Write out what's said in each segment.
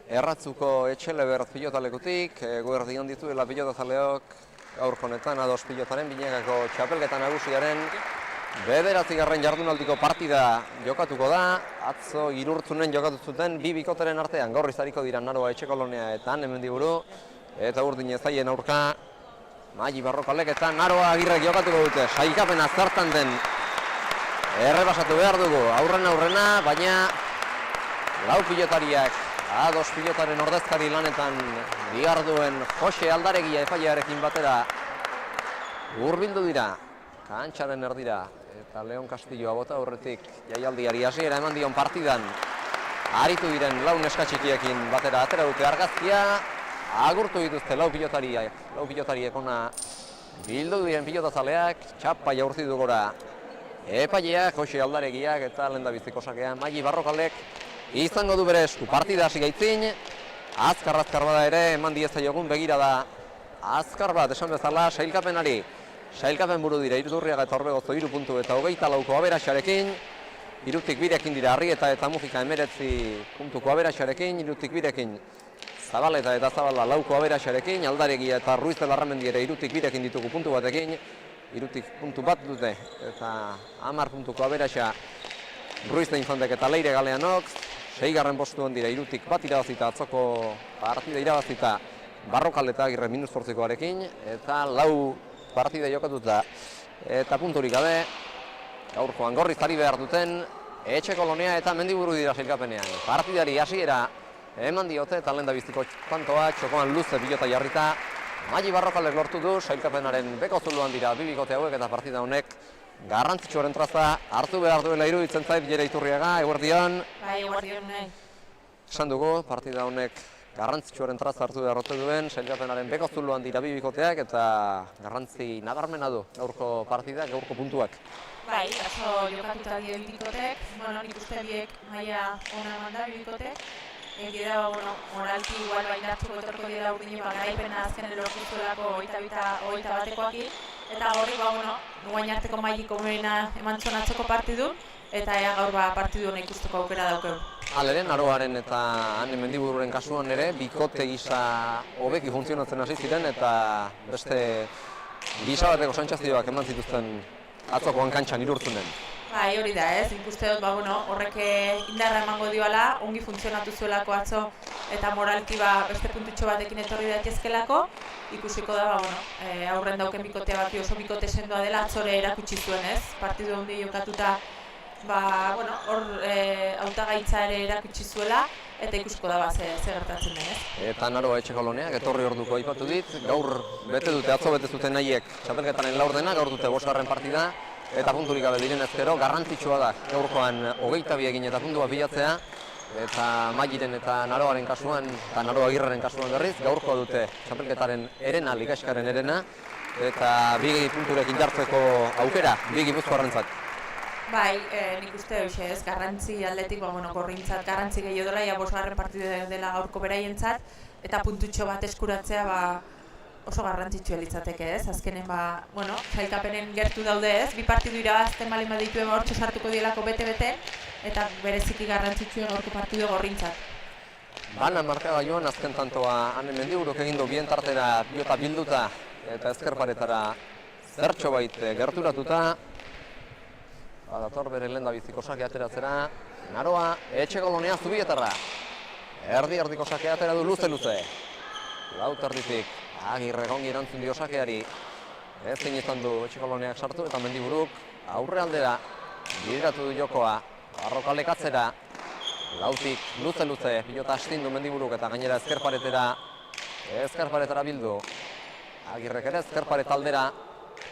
Erratzuko Etxelebert pilotalekutik, guerdion dituela pilotazaleok gaurko honetan ados pilotaren binegako txapelketa nagusiaren 9. jardunaldiko partida jokatuko da. Atzo Irurtzunen jokatu zuten bi bikoteren artean, gaur izariko dira Naroa Etxekolonia eta Hemendiguru, eta Urdin Ezaien aurka Magi Barrokalek eta Naroa Agirrek jokatuko dute. Sailkapena zertan den errebasatu behar dugu aurrena, baina lau pilotariak ados pilotaren ordezkari lanetan diharduen Jose Aldaregia epailearekin batera hurbildu dira kantxaren erdira, eta Leon Castilloa bota aurretik jaialdiari hasiera eman dion partidan aritu diren lau neskatxikiekin batera atera dute argazkia. Agurtu dituzte lau pilotariek ona bildu diren pilotazaleak, txapa jaurti du gora epaileak, Jose Aldaregiak eta lehendabiziko sakean Magi Barrokalek izango du bere esku. Partida hasi gaitzin, azkar bada ere eman diezaiogun begira da azkar bat esan bezala sailkapenari. Sailkapen buru dira Iturriaga eta Orbegozo 3 puntu eta 24ko aberasarekin. Hirutik birekin dira Arrieta eta Mujika 19 puntuko aberasarekin, hirutik birekin Zabaleta eta Zabala 4ko aberasarekin, Aldaregia eta Ruiz de Larramendi ere hirutik birekin ditugu puntu batekin, hirutik puntu bat dute eta 10 puntuko aberasa Ruiz de Infantek eta Leire Galeanok, 6. postuan dira hirutik bat irabazita atzoko partida irabazita Barrokal eta Agirre -8koarekin, eta lau partida jokatuta eta punturik gabe gaurkoan gorriz ari behar duten Etxekolonia eta Hemendiguru dira sailkapenean. Partidari hasiera eman diote eta lehendabiziko tantoa txokoan luze pilota jarrita Magi Barrokalek lortu du. Sailkapenaren beko zuluan dira bi bikote hauek eta partida honek garrantzitsuaren traza hartu behar duela iruditzen zait Jere Iturriaga. Eguerdion. Bai, eguerdion nahi. Esan dugu, partida honek garrantzitsuaren traza hartu behar duen, sailkapenaren beko zuluan dira bi bikoteak eta garrantzi nabarmena du gaurko partida, gaurko puntuak. Bai, atzo jokatuta die bikotek, nik uste biek maila ona eman da bikotek. Egia da, moralki igual baindartzuko etorko dira urdine garaipena azkenen lortu zuelako 21-batekoaki. Eta horri, guain arteko mailik omenena eman zuen atzoko partidun, eta ea gaur partidu hona ikusteko aukera daukeu. Halere, Naroaren eta Hemendibururen kasuan ere, bikote gisa hobeki funtzionatzen hasi ziren eta beste gisa bateko santxazioak eman zituzten atzokoan kantxan Irurtzunen. Bai, hori da ez, ikuste dut, horrek indarra emango dioala, ongi funtzionatu zuelako atzo eta moralki beste puntutxo batekin etorri daitezkelako. Ikusiko da, aurren dauken bikotea baki oso bikote sendoa dela, atzore erakutsi zuen ez, partidu handi jokatuta, hor hautagaitza ere erakutsi zuela, eta ikusiko da ze gertatzen den ez. Eta Naroa Etxekoloneak etorri orduko aipatu dit, gaur bete dute, atzo bete zuten nahiek txapelketaren laurdena, gaur dute 5. partida, eta punturik gabe diren ezkero, garrantzitsua da gaurkoan 22 egin eta puntua bilatzea, eta Magiren eta Naroaren kasuan, eta Naroa Agirreren kasuan berriz, gaurkoa dute txapelketaren erena, ligaskaren erena, eta bi punturekin jartzeko aukera, bi gipuzkoarrentzat. Bai, nik uste hoxe ez, garrantzi aldetik, gorrintzat garrantzi gehiago dela, 5. partidu dela gaurko beraientzat, eta puntutxo bat eskuratzea oso garrantzitsua litzateke ez, azkenen sailkapenen gertu daude ez, bi partidu irabazten bali badituen hortxe sartuko dielako bete-bete, eta bereziki garrantzitsua gaurko partidu gorrintzat. Bana marka joan azken tantoa Hemendiguruk egin du bien tartera pilota bilduta eta ezkerparetara zertxo bait gerturatuta. Dator bere lehendabiziko sake ateratzera Naroa Etxekolonia Zubietarra. Erdi-erdiko sake atera du luze. Lauterditik Agirre ongi erantzun dio sakeari. Ezin izan du Etxekoloniak sartu eta Hemendiburuk aurre aldera bideratu du jokoa. Barrokalek atzera. Lautik luze, pilota astindu Hemendiburuk eta gainera ezkerparetara bildu. Agirrek ere ezkerparet aldera.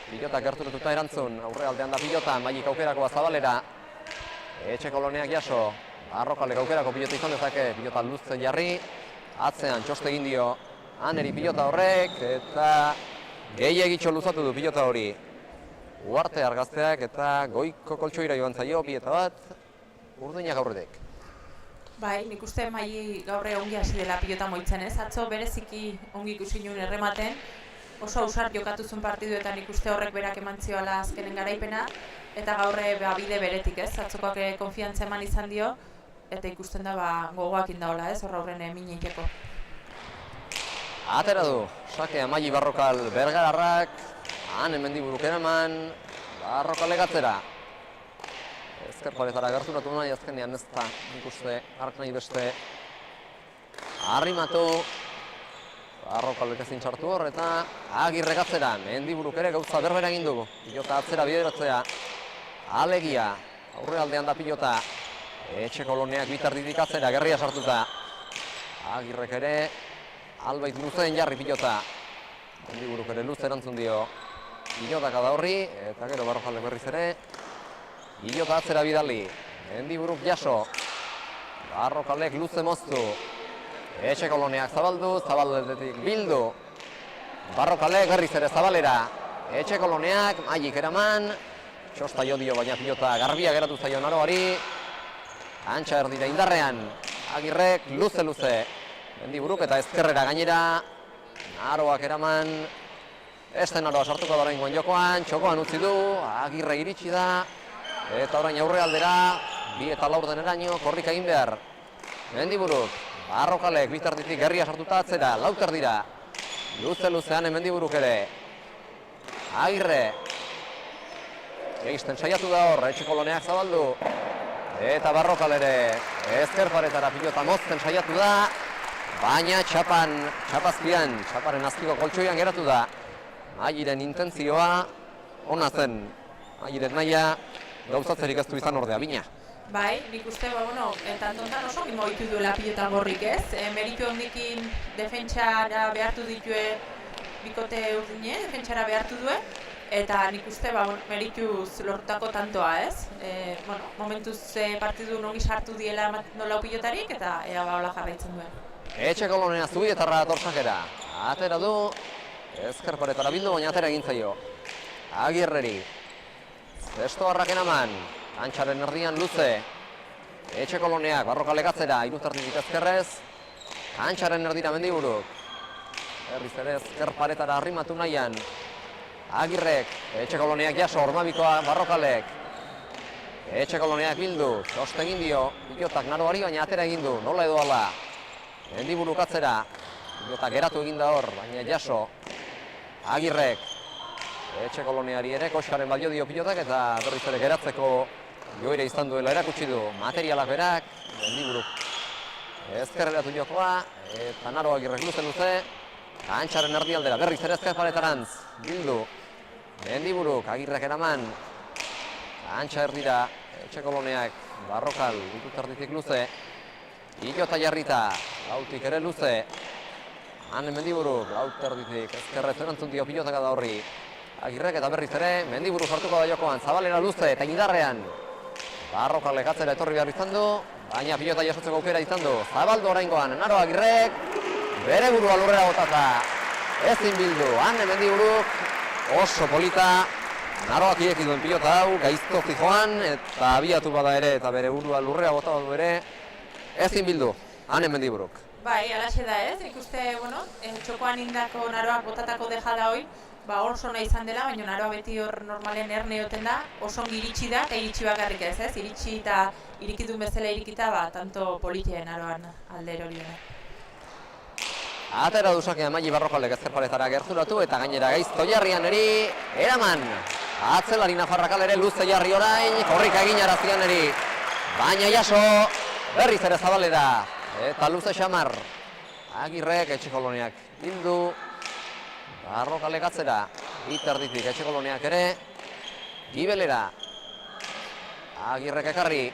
Pilota gerturatuta erantzun, aurre aldean da pilota, Magik aukerakoa Zabalera. Etxekoloniak jaso, Barrokalek aukerako pilota izan dezake, pilota luze jarri. Atzean txoste egin dio Aneri pilota horrek, eta gehiagitxo luzatu du pilota hori Uarte Argazteak eta goiko koltsoira joan zaio, bi eta bat, Urdinak aurretik. Bai, nik uste Magi gaurre ongi hasi dela pilota moitzen ez, atzo bereziki ongi ikusi nuen errematen, oso ausart jokatu zuen partiduetan ikuste horrek berak eman zioala azkenen garaipena, eta gaurre bide beretik ez, atzokoak konfiantza eman izan dio, eta ikusten da gogoak indaola, ez, horra horren miniteko. Atera du, sake Amaili Barrokal Bergararrak, han Mendiburuk eraman, Barrokalek atzera. Ezker paretara gerturatu nahi azkenean ez da, nik uste, hark nahi beste arrimatu. Barrokalek ezin txartu hor eta Agirrek atzera, Mendiburuk ere gauza berbera egin dugu. Pilota atzera bideratzea, alegia, aurrealdean da pilota. Etxekoloneak bitarditik atzera, gerria sartuta. Agirrek ere, albait luzeen jarri pilota. Mendiburuk ere luze erantzun dio. Pilotaka da horri, eta gero Barrokalek berriz ere. Pilota atzera bidali, Mendiburuk jaso. Barrokalek luze moztu. Etxekoloneak zabaldu, zabaldetik bildu. Barrokalek berriz ere zabalera. Etxekoloneak, Mailik eraman. Txosta jo dio baina pilota garbia geratu zaio Naroari. Antxa erdira indarrean. Agirrek luze-luze. Mendiburuk eta ezkerrera gainera. Naroak eraman. Este Naroa sartuko da oraingoan jokoan. Txokoan utzi du. Agirre iritsi da. Eta orain aurrealdera. 2 eta 4 deneraino korrika egin behar. Mendiburuk. Barrokalek bitarditik gerria sartuta atzera. 4 dira. Luze-luzean Mendiburuk ere. Agirre. Geisten saiatu da hor. Etxekoloneak zabaldu. Eta Barrokal ere ezker paretara pilota mozten saiatu da. Baina txapazpian, txaparen azpiko koltsoian geratu da. Mailiren intentzioa ona zen. Mailiren nahia gauzatzerik ez du izan ordea, bina. Bai, nik uste, eta tontan oso gimoitu duela pilota gorrik ez. Meritu hondikin defentsara behartu ditue, bikote urdine, defentsara behartu duen. Eta nik uste, merituz lortutako tantoa ez. Momentuz partidu nongi sartu diela nola pilotarik eta ea hola jarraitzen duen. Etxekolonea Zubietarra torsakera. Atera du, ezker paretara bildu, baina atera egin zaio. Agirreri. Zesto harraken aman. Antxaren erdian luze. Etxekoloneak Barrokalek atzera, iruztartik ezkerrez. Antxaren erdira Mendiburuk. Berriz ere ezker paretara arrimatu nahian. Agirrek, etxekoloneak jaso, ormabikoa Barrokalek. Etxekoloneak bildu, txoste egin dio. Pilotak Naroari baina atera egin du, nola edo ala. Mendiburuk atzera. Pilotak geratu egin da hor, baina jaso. Agirrek. Etxekoloneari ere koskaren balio dio pilotak eta berriz ere geratzeko joera izan duela erakutsi du. Materialak berak, Mendiburuk ezkerreratu jokoa, eta Naro Agirrek luze. Antxaren erdialdera, berriz ere ezker paretarantz, bildu. Mendiburuk, Agirrek eraman. Antxa erdira, etxekoloneak, Barrokal, ditut erditik luze. Pilota jarrita, lautik ere luze. Han Mendiburuk, laut erditik, ezkerrez erantzun dio pilotaka da horri. Agirrek eta berriz ere, Mendiburuk sartuko da jokoan, zabalera luze eta indarrean. Barrokalek atzera etorri behar izan du, baina pilota jasotzeko aukera izan du. Zabaldu oraingoan, Naro Agirrek, bere burua lurrera botata. Ezin bildu, han Mendiburuk, oso polita. Naroak ireki duen pilota hau, gaizto zijoan, eta abiatu bada ere, eta bere burua lurrera bota badu ere. Ezin bildu, han Mendiburuk. Bai, alaxe da ez, ikuste, txokoan indako Naroak botatako dejada hoi, oso nahi izan dela, baina Naroa beti hor normalen erne joten da, oso ongi iritsi da, eta iritsi bakarrik ez, iritsi eta irikidun bezala irikita, tanto politia Naroan aldero hori dena. Atera duzake Amaili Barrokalek ezker paretara gerturatu, eta gainera gaizto jarrian eri, eraman! Atzelari Nafarrakal ere luze jarri orain, korrika egin arazian eri. Baina jaso, berriz ere zabalera, eta luze xamar. Agirrek etxekoloneak bildu. Barrokalek atzera, biterditik etxekoloneak ere. Gibelera. Agirrek ekarri.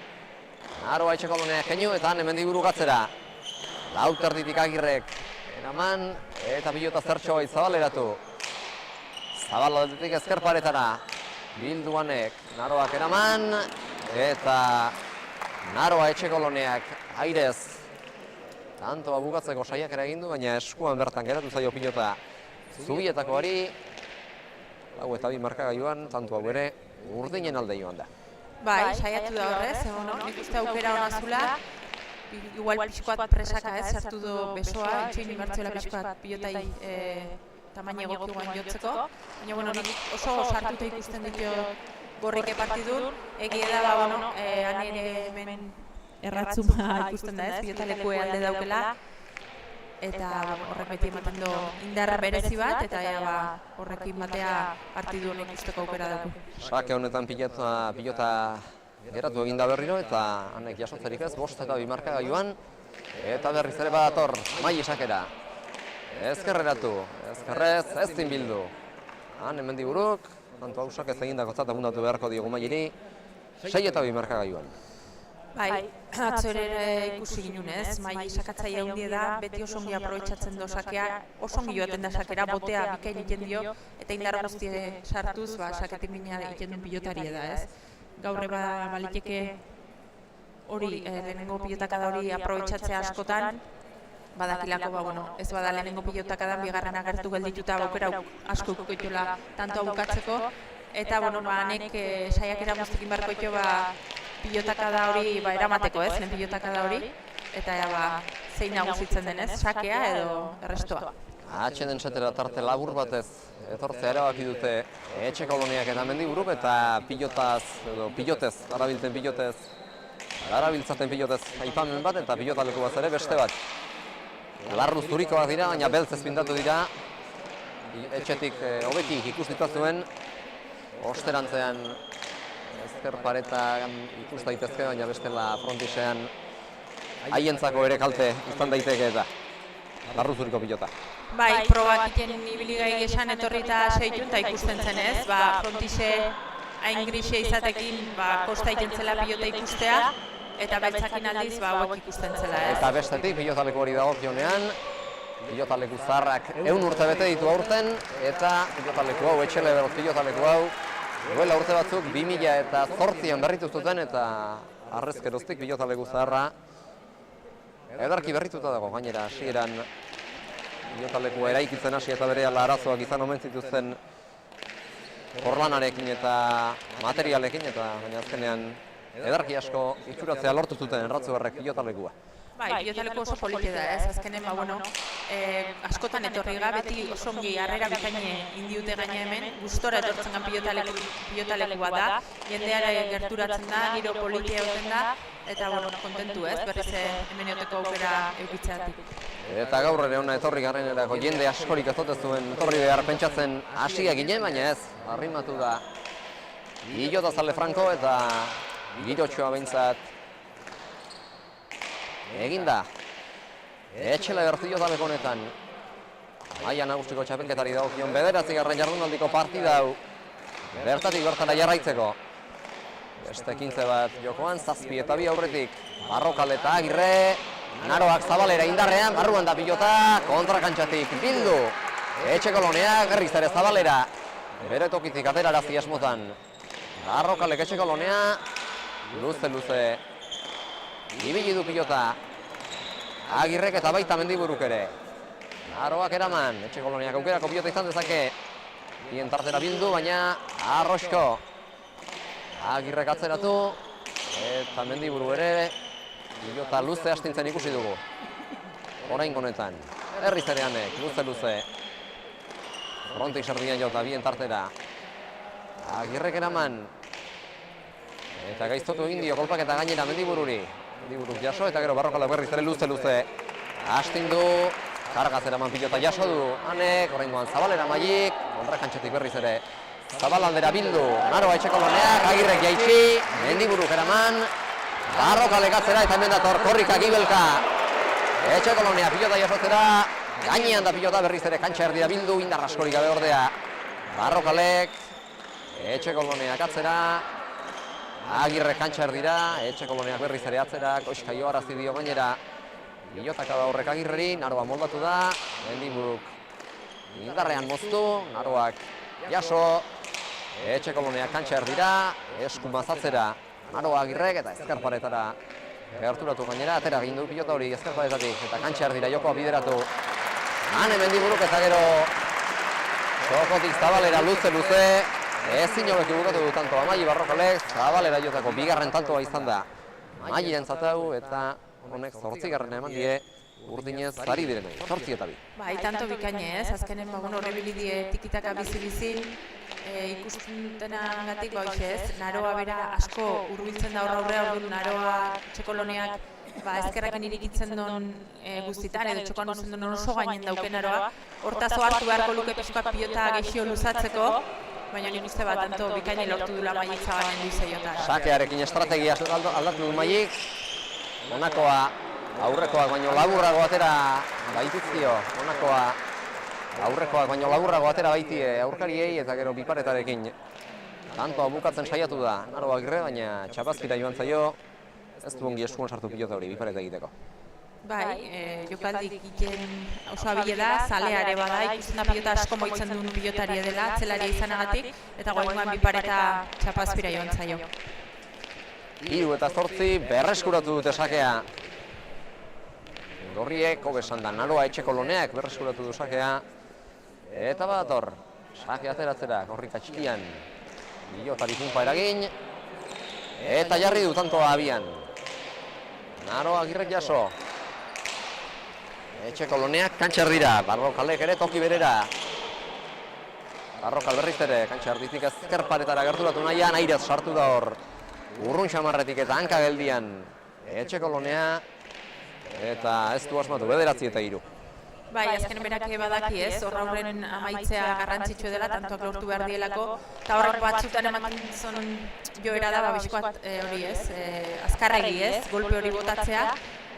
Naroa etxekoloneak keinu eta Mendiburuk atzera. Lauterditik Agirrek. Eraman eta pilota zertxo zabaleratu. Zabaldetik ezker paretara. Bilduanek Naroak eraman eta Naroa etxekoloneak airez. Tantoa bukatzeko saiakera egin du, baina eskuan bertan geratu zaio pilota Zubietakoari. Lau eta 2 markagailuan, tanto hau ere urdinen alde joan da. Bai, saiatu da horrez, nik uste aukera hona zula. Igual pixkoat presaka ez, sartu du besoa, itxoin imartzuela pixkoat pilotai tamaina egokiguan jotzeko. Baina, nik oso sartuta ikusten ditu gorrike partidun. Egia da, han ere hemen erratzuma ikusten da ez, pilotalekue alde daukela, eta horrek beti ematen du indar berezi bat, eta horrekin batea partidu honek usteko aukera dugu. Sake honetan pilota geratu eginda berriro, eta hanek jasotzerik ez, 5 eta 2 markagailuan, eta berriz ere badator Maili sakera. Ezkerreratu, ezkerrez, ez bildu. Han Mendiburuk, tanto hausak ez egindako zat abundatu beharko diogu Mailiri, 6 eta 2 markagailuan. Bai, atzo ere ikusi ginen ez, Maili sakatzaile handia da, beti oso ongi aprobetxatzen do sakea, oso ongi joaten da sakera, botea bikain egiten dio, eta indar guztie sartuz, saketik mina egiten duen pilotaria da ez. Gaur eba baliteke hori, lehenengo pilotakada hori aprobetxatzea askotan, badakilako, ez bada lehenengo pilotakadan, bigarren agertu geldituta aukera asko ikukoitula tanto bukatzeko, eta hanek saiakera guztekin barko ito pilotakada hori eramateko ez, lehen pilotakada hori, eta zein nagusitzen denez, sakea edo errestoa. Atxeden setera tarte labur batez etortzea erabaki dute Etxe Koloniak eta Mendiburuk, eta pilotez, arabiltzaten pilotez aipamen bat, eta pilotaleko bat ere beste bat. Larru zurikoak dira, baina beltzez pintatu dira, etxetik hobeki ikus dituzuen, osterantzean ezker paretan ikus daitezke, baina bestela frontisean haientzako ere kalte izan daiteke eta larru zuriko pilota. Bai, probak iten ibili gai esan etorri eta seitu eta ikusten zen ez, frontise hain grise izatekin kosta iten zela pilota ikustea, eta beltzakin aldiz hauek ikusten zela ez. Eta bestetik pilotaleku hori dagokionean, pilotaleku zaharrak 100 urte bete ditu aurten, eta pilotaleku hau, Etxeleberoz pilotaleku hau, duela urte batzuk 2008an berritu zuten, eta harrezkeroztik pilotaleku zaharra edarki berrituta dago, gainera hasieran pilotaleku eraikitzen hasi eta berehala arazoak izan omen zituzten porlanarekin eta materialekin, eta baina azkenean edarki asko itxuratzea lortu zuten Erratzuberrek pilotalekua. Bai, pilotaleku oso polite da ez, azkenen askotan etorri beti oso ongi harrera bikaine indiute gaina hemen, gustora etortzen gan pilotalekua da, jendeara gerturatzen da, giro politia egoten da, eta kontentu ez, berriz hemen eoteko aukera eukitzeatik. Eta gaur ere hona etorri garrenerako jende askorik ez dute zuen etorri behar pentsatzen hasia ginen, baina ez, arrimatu da Ilota Zale Franko eta girotxoa behintzat eginda. Etxeleber pilotaleko honetan maila nagusiko txapelketari dagokion 9. jardunaldiko partida hau bertatik bertara jarraitzeko. Beste 15 bat jokoan, 7 eta 2 aurretik Barrokal eta Agirre, Naroak Zabalera indarrean, barruan da pilota, kontrakantxatik bildu. Etxe Koloniak berriz ere Zabalera, bere tokitik aterarazi asmotan. Barrokalek Etxe Kolonea, luze ibili du pilota. Agirrek eta baita Mendiburuk ere. Naroak eraman, Etxe Koloniak aukerako pilota izan dezake. Bien tartera bildu, baina Arrosko. Agirrek atzeratu, eta Mendiburu ere, pilota luze astintzen ikusi dugu. Orain honetan, herriz ere hanek, luze. Frontik serdian jota, bien tartera. Agirrek eraman, eta gaiztotu egin dio kolpak eta gainera Mendibururi. Mendiburuk jaso, eta gero Barrokalak berriz ere luze. Astindu, kargaz eraman pilota jaso du, hanek, orain goan Zabalera Mailik, kontrakantxetik berriz ere. Zabalaldera bildu, Naroa Etxe Koloneak, Agirrek jaitsi, Mendiburuk eraman, Barrokalek atzera eta hemen dator Korrika Gibelka. Etxe Kolonea pilota jasotzera, gainean da pilota berriz ere kantxa erdira bildu, indar askorik gabe ordea. Barrokalek, Etxe Koloneak atzera, Agirrek kantxa erdira, Etxe Koloneak berriz ere atzera, koska joarazi dio gainera. Pilotaka da horrek Agirreri, Naroa moldatu da, Mendiburuk indarrean moztu, Naroak jaso, Etxe Koloneak kantxa erdira, esku mazatzera Naroa Agirrek eta ezkerparetara gerturatu gainera, atera egin du pilota hori ezkerparetatik eta kantxa erdira jokoa bideratu. Han Mendiburuk eta gero txokotik Zabalera luze, ezin hobeki bukatu du tantoa Maili Barrokalek, Zabalera jotako bigarren tantoa izan da Mailiren zatau eta honek 8. eman die urdinez zari direnei, 8 eta 2. Bai, tanto bikaine ez, azkenen horrebili die tikitaka bizi-bizin, ikustenagatik ez, Naroa bera asko hurbiltzen da aurrea, Naroa etxe koloniak ezkerraken irikitzen duen guztitan, edo txokoan uzen duen oso gainen dauken aroa. Hortaz hartu beharko luke pixkoak pilota gehio luzatzeko, baina nik uste bat tanto bikaini lortu dula Maiik Zabalen Luise jota. Sakearekin estrategia aldatu du Maiik, honakoa aurrekoak baino laburrago atera baitizkio, honakoa aurrekoak baino laburrago atera baitie aurkariei eta gero biparetarekin. Tantoa bukatzen saiatu da Naro Agirre, baina txapazkira joan zaio, ez du ongi eskuan sartu pilota hori bipareta egiteko. Bai, jokaldi egiten oso abile da, zalea ere bada, ikusten da pilota asko moitzen duen pilotaria dela, atzelaria izanagatik, eta goaingoan bipareta txapazpira joan zaio. 3 eta 8 berreskuratu dute sakea. Gorriek, hobesan da, Naroa etxe koloneak berreskuratu du sakea. Eta badator, sake ateratzera, Gorrika txikian. Bilotari punpa eragin. Eta jarri du tantoa abian. Naroa Agirrek jaso. Etxe koloneak kantxar dira, Barrokalek ere toki berera. Barrokal berriz ere, kantxar ditik ezker paretara gerturatu nahian, airez sartu da hor. Urrun xamarretik eta hanka geldian. Etxe kolonea. Eta ez du asmatu, 9 eta 3. Bai, azken berak badaki ez, hor aurren amaitzea garrantzitsu dela, tantoak lortu behar dielako, eta horrek batzutan ematen zon joera da, bizkoat hori ez, azkarregi ez, golpe hori botatzea.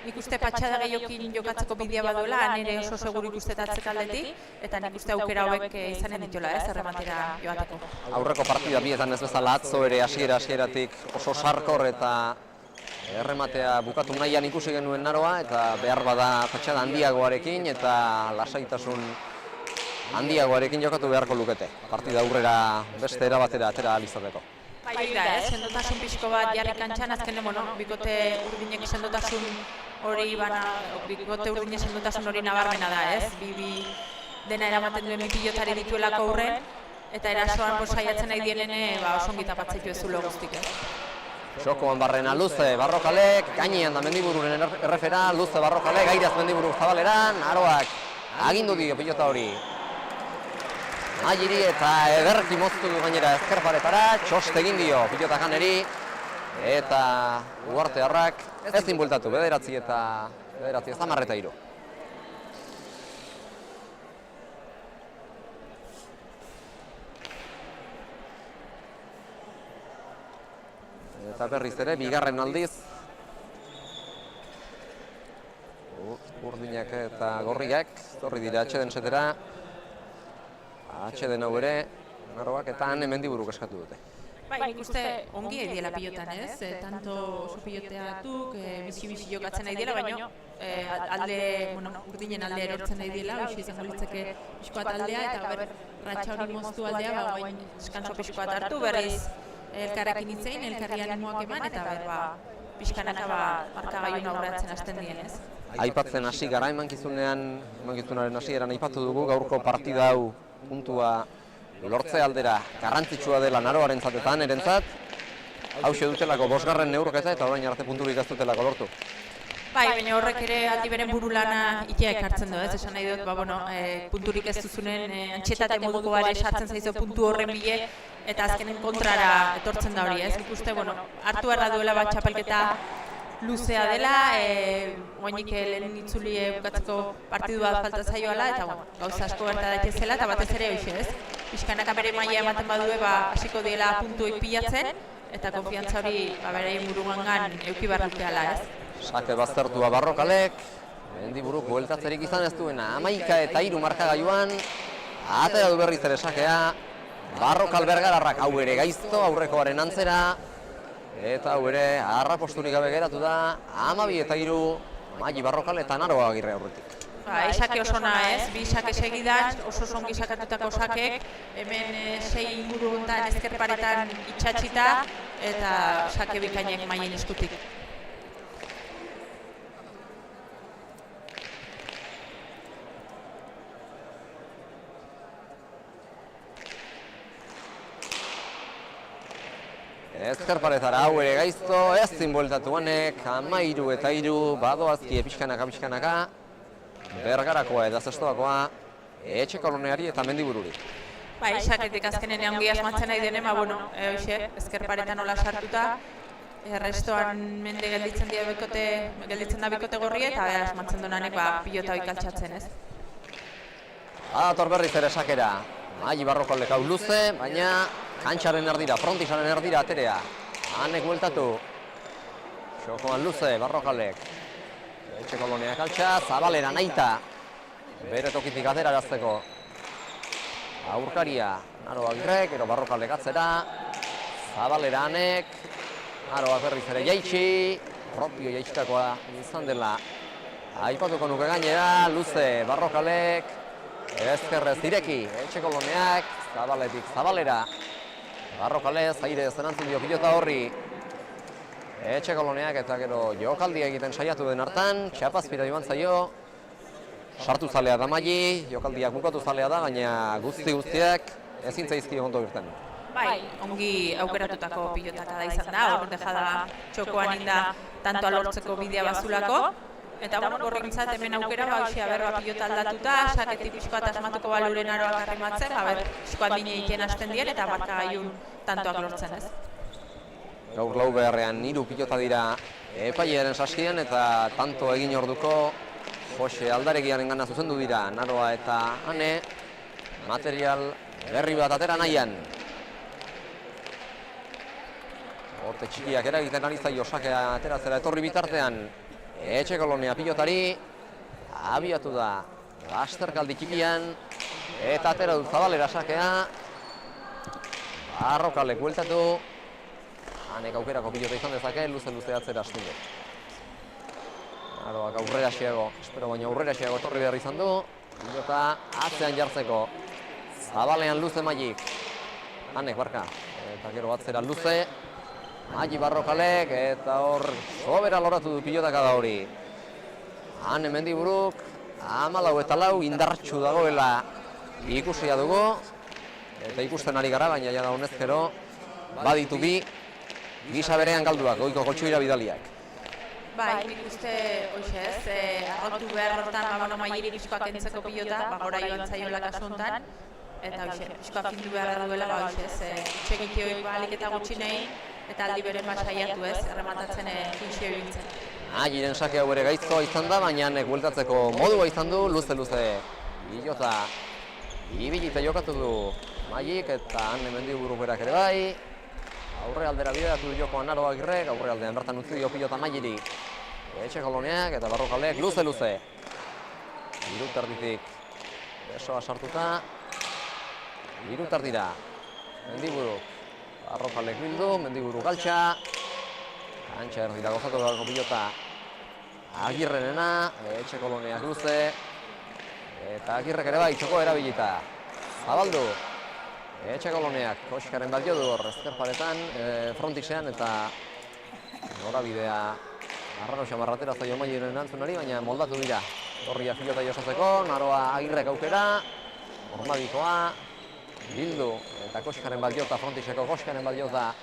Nik uste patxada gehiokin jokatzeko bidea baduela, nire oso seguru ikustetatze aldetik, eta nik uste aukera hauek izanen dituela ez, errematera joateko. Aurreko partida bietan ez bezala atzo ere hasieratik oso sarkor eta errematea bukatu nahian ikusi genuen Naroa, eta behar bada patxada handiagoarekin eta lasaitasun handiagoarekin jokatu beharko lukete. Partida aurrera beste erabatera atera alizateko. Bai da ez, sendotasun pixko bat jarri kantxan, azkenen, bikote urdinek sendotasun hori bikote urdine sendotasun hori nabarmena da ez, bi dena eramaten duen pilotari dituelako aurren, eta erasoan saiatzen nahi dienene osongi tapatzeitu ez zulo guztik ez. Xokoan barrena Luze Barrokalek, gainean da Mendibururen errefera, Luze Barrokalek, airaz Mendiburu zabaleran, Naroak agindu dio pilota hori. Agiri eta ederki moztu du gainera ezkerparetara, txost egin dio pilota janeri, eta Ugartearrak ezin bueltatu, 9 eta 3. Eta berriz ere, bigarren aldiz. Urdinak eta Gorriak, zorri dira atxeden setera. Atxeden hau ere, Naroak eta Mendiburuk eskatu dute. Bai, nik uste ongi nahi diela pilotan ez, tanto oso piloteatuk, bizi jokatzen nahi diela, baina urdinen alde erortzen nahi diela, hoxe izango litzeke pixkoat aldea, eta ratxa hori moztu aldea, baina eskanso pixkoat hartu, berriz elkarrekin itzein, elkarri animoak eman, eta pixkanaka markagaiun aurreatzen hasten dien ez. Aipatzen hasi gara emankizunaren hasieran aipatu dugu gaurko partida hau puntua lortze aldera garrantzitsua dela Naroarentzat eta Anerentzat. Hauxe dutelako 5. neurketa eta orain arte punturik ez dutelako lortu. Bai, baina horrek ere aldi beren burulana itea ekartzen du, ez? Esan nahi dut, punturik ez duzunen antxetate moduko bare sartzen zaizu puntu horren bile, eta azkenen kontrara etortzen da hori, ez? Ikuste, hartu beharra duela bat txapelketa luzea dela, oainik lehen itzuli bukatzeko partidu bat falta zaioala, eta gauza asko gerta daitezela, eta batez ere hoxe, ez? Pixkanaka bere maila ematen badue, hasiko diela puntuik pilatzen, eta konfiantza hori beraien burugangan euki barruteala, ez? Sake baztertua Barrokalek, Mendiburuk bueltatzerik izan ez duena, 11 eta 3 markagailuan, atera du berriz ere sakea, Barrokal Bergararrak hau ere gaizto, aurrekoaren antzera, eta hau ere harraposturik gabe geratu da, 12 eta 3, Maili Barrokal eta Naroa Agirre aurretik. Sake oso ona ez, 2 sake segidan, oso zongi sakatutako sakek, hemen 6 inguru honetan ezkerparetan itxatxita, eta sake bikainek Mailin eskutik. Ezkerparetara hau ere gaizto, ezin bueltatu honek, 13 eta 3, badoazkie pixkanaka, Bergarakoa eta Zestoakoa, etxe koloneari eta Mendibururi. Bai, saketik azkenen ongi asmatzen nahi denen, ezkerparetan nola sartuta, Errestoan mende gelditzen da bikote gorri eta asmatzen duenanek pilota hori altxatzen, ez? Adator berriz ere sakera. Maili Barrokalek hau luze, baina kantxaren erdira, frontisaren erdira aterea. Hanek bueltatu. Xokoan luze, Barrokalek. Etxe Koloniak altxa, Zabalera naita. Bere tokitik atera erazteko. Aurkaria, Naro Agirrek, gero Barrokalek atzera. Zabalera Hanek. Naroak berriz ere jaitsi. Propio jaitsitakoa izan dela. Aipatuko nuke gainera, luze, Barrokalek. Ezkerrez direki, Etxe Koloneak, Zabaletik Zabalera. Barrokalez, aire zenantzun dio pilota horri. Etxe Koloneak eta gero jokaldia egiten saiatu den hartan, txapazpira joan zaio. Sartu zalea da Maili, jokaldiak bukatu zalea da, baina guztiak ezin zaizkio ondo irten. Bai, ongi aukeratutako pilotaka da izan da, hor dejada txokoan inda tantoa lortzeko bidea bazulako. Eta gorrintzat hemen aukera bauxia berba pilota aldatuta, saketik pixkoa asmatuko baluren aroak arrimatzen, pixkoa bine egiten hasten dien eta barka gaiun tantoak lortzen, ez? Gaur lau beharrean 3 pilota dira epailearen saskian eta tanto egin orduko Jose Aldaregiaren gana zuzendu dira Naroa eta Hane, material berri bat atera nahian. Horte txikiak eragiten ari zaio sakea ateratzera etorri bitartean. Etxe Kolonia pilotari abiatu da lasterkaldi txikian eta atera du Zabalera sakea. Barrokalek bueltatu. Hanek aukerako pilota izan dezake, luze atzera hasten du. Naroak aurrera xeago, espero baina aurrera xeago etorri behar izan du. Pilota atzean jartzeko. Zabalean luze Mailik. Hanek barka. Eta gero atzera luze. Maili Barrokalek eta hor sobera loratu du pilotaka da hori. Hane Mendiburuk 14 indartsu dagoela ikusia dugu. Eta ikusten ari gara, baina ja da honezkero baditu bi gisa berean galduak, goiko koltsuira bidaliak. Bai, nik uste, hoxe ez, arrotu behar hortan Maili pixkoak entzeko pilota, gora joan zaiola kasu honetan. Eta hoxe, pixkoak findu behar duela, hoxe ez, txekitioik balik eta gutxinei. Eta aldi beren saiatu ez, errematatzen finxio ibiltzen. Mailen sake hau ere gaiztoa izan da, baina hanek bueltatzeko modua izan du, luze. Pilota ibilita jokatu du Mailik eta Hane Mendiburuk berak ere bai. Aurre aldera bideratu du jokoan Naro Agirrek, aurre aldean bertan utzi dio pilota Mailiri. Etxe Koloniak eta Barrokalek luze. Hirutarditik besoa sartuta. Hirutardira Mendiburuk. Barrokalek bildu, Mendiburu galtxa. Kantxa erdira gozatu beharko pilota Agirrenena, Etxe Koloniak luze. Eta Agirrek ere bai, txoko erabilita. Zabaldu. Etxe Koloniak koskaren bat jo du hor, ezkerparetan, frontisean eta norabidea arraro xamarratera zaio Mailiren erantzunari, baina moldatu dira. Torria pilota josatzeko, Naroa Agirrek aukera, Ormadikoa, bildu eta koskaren bat jota, frontiseko koskaren bat jota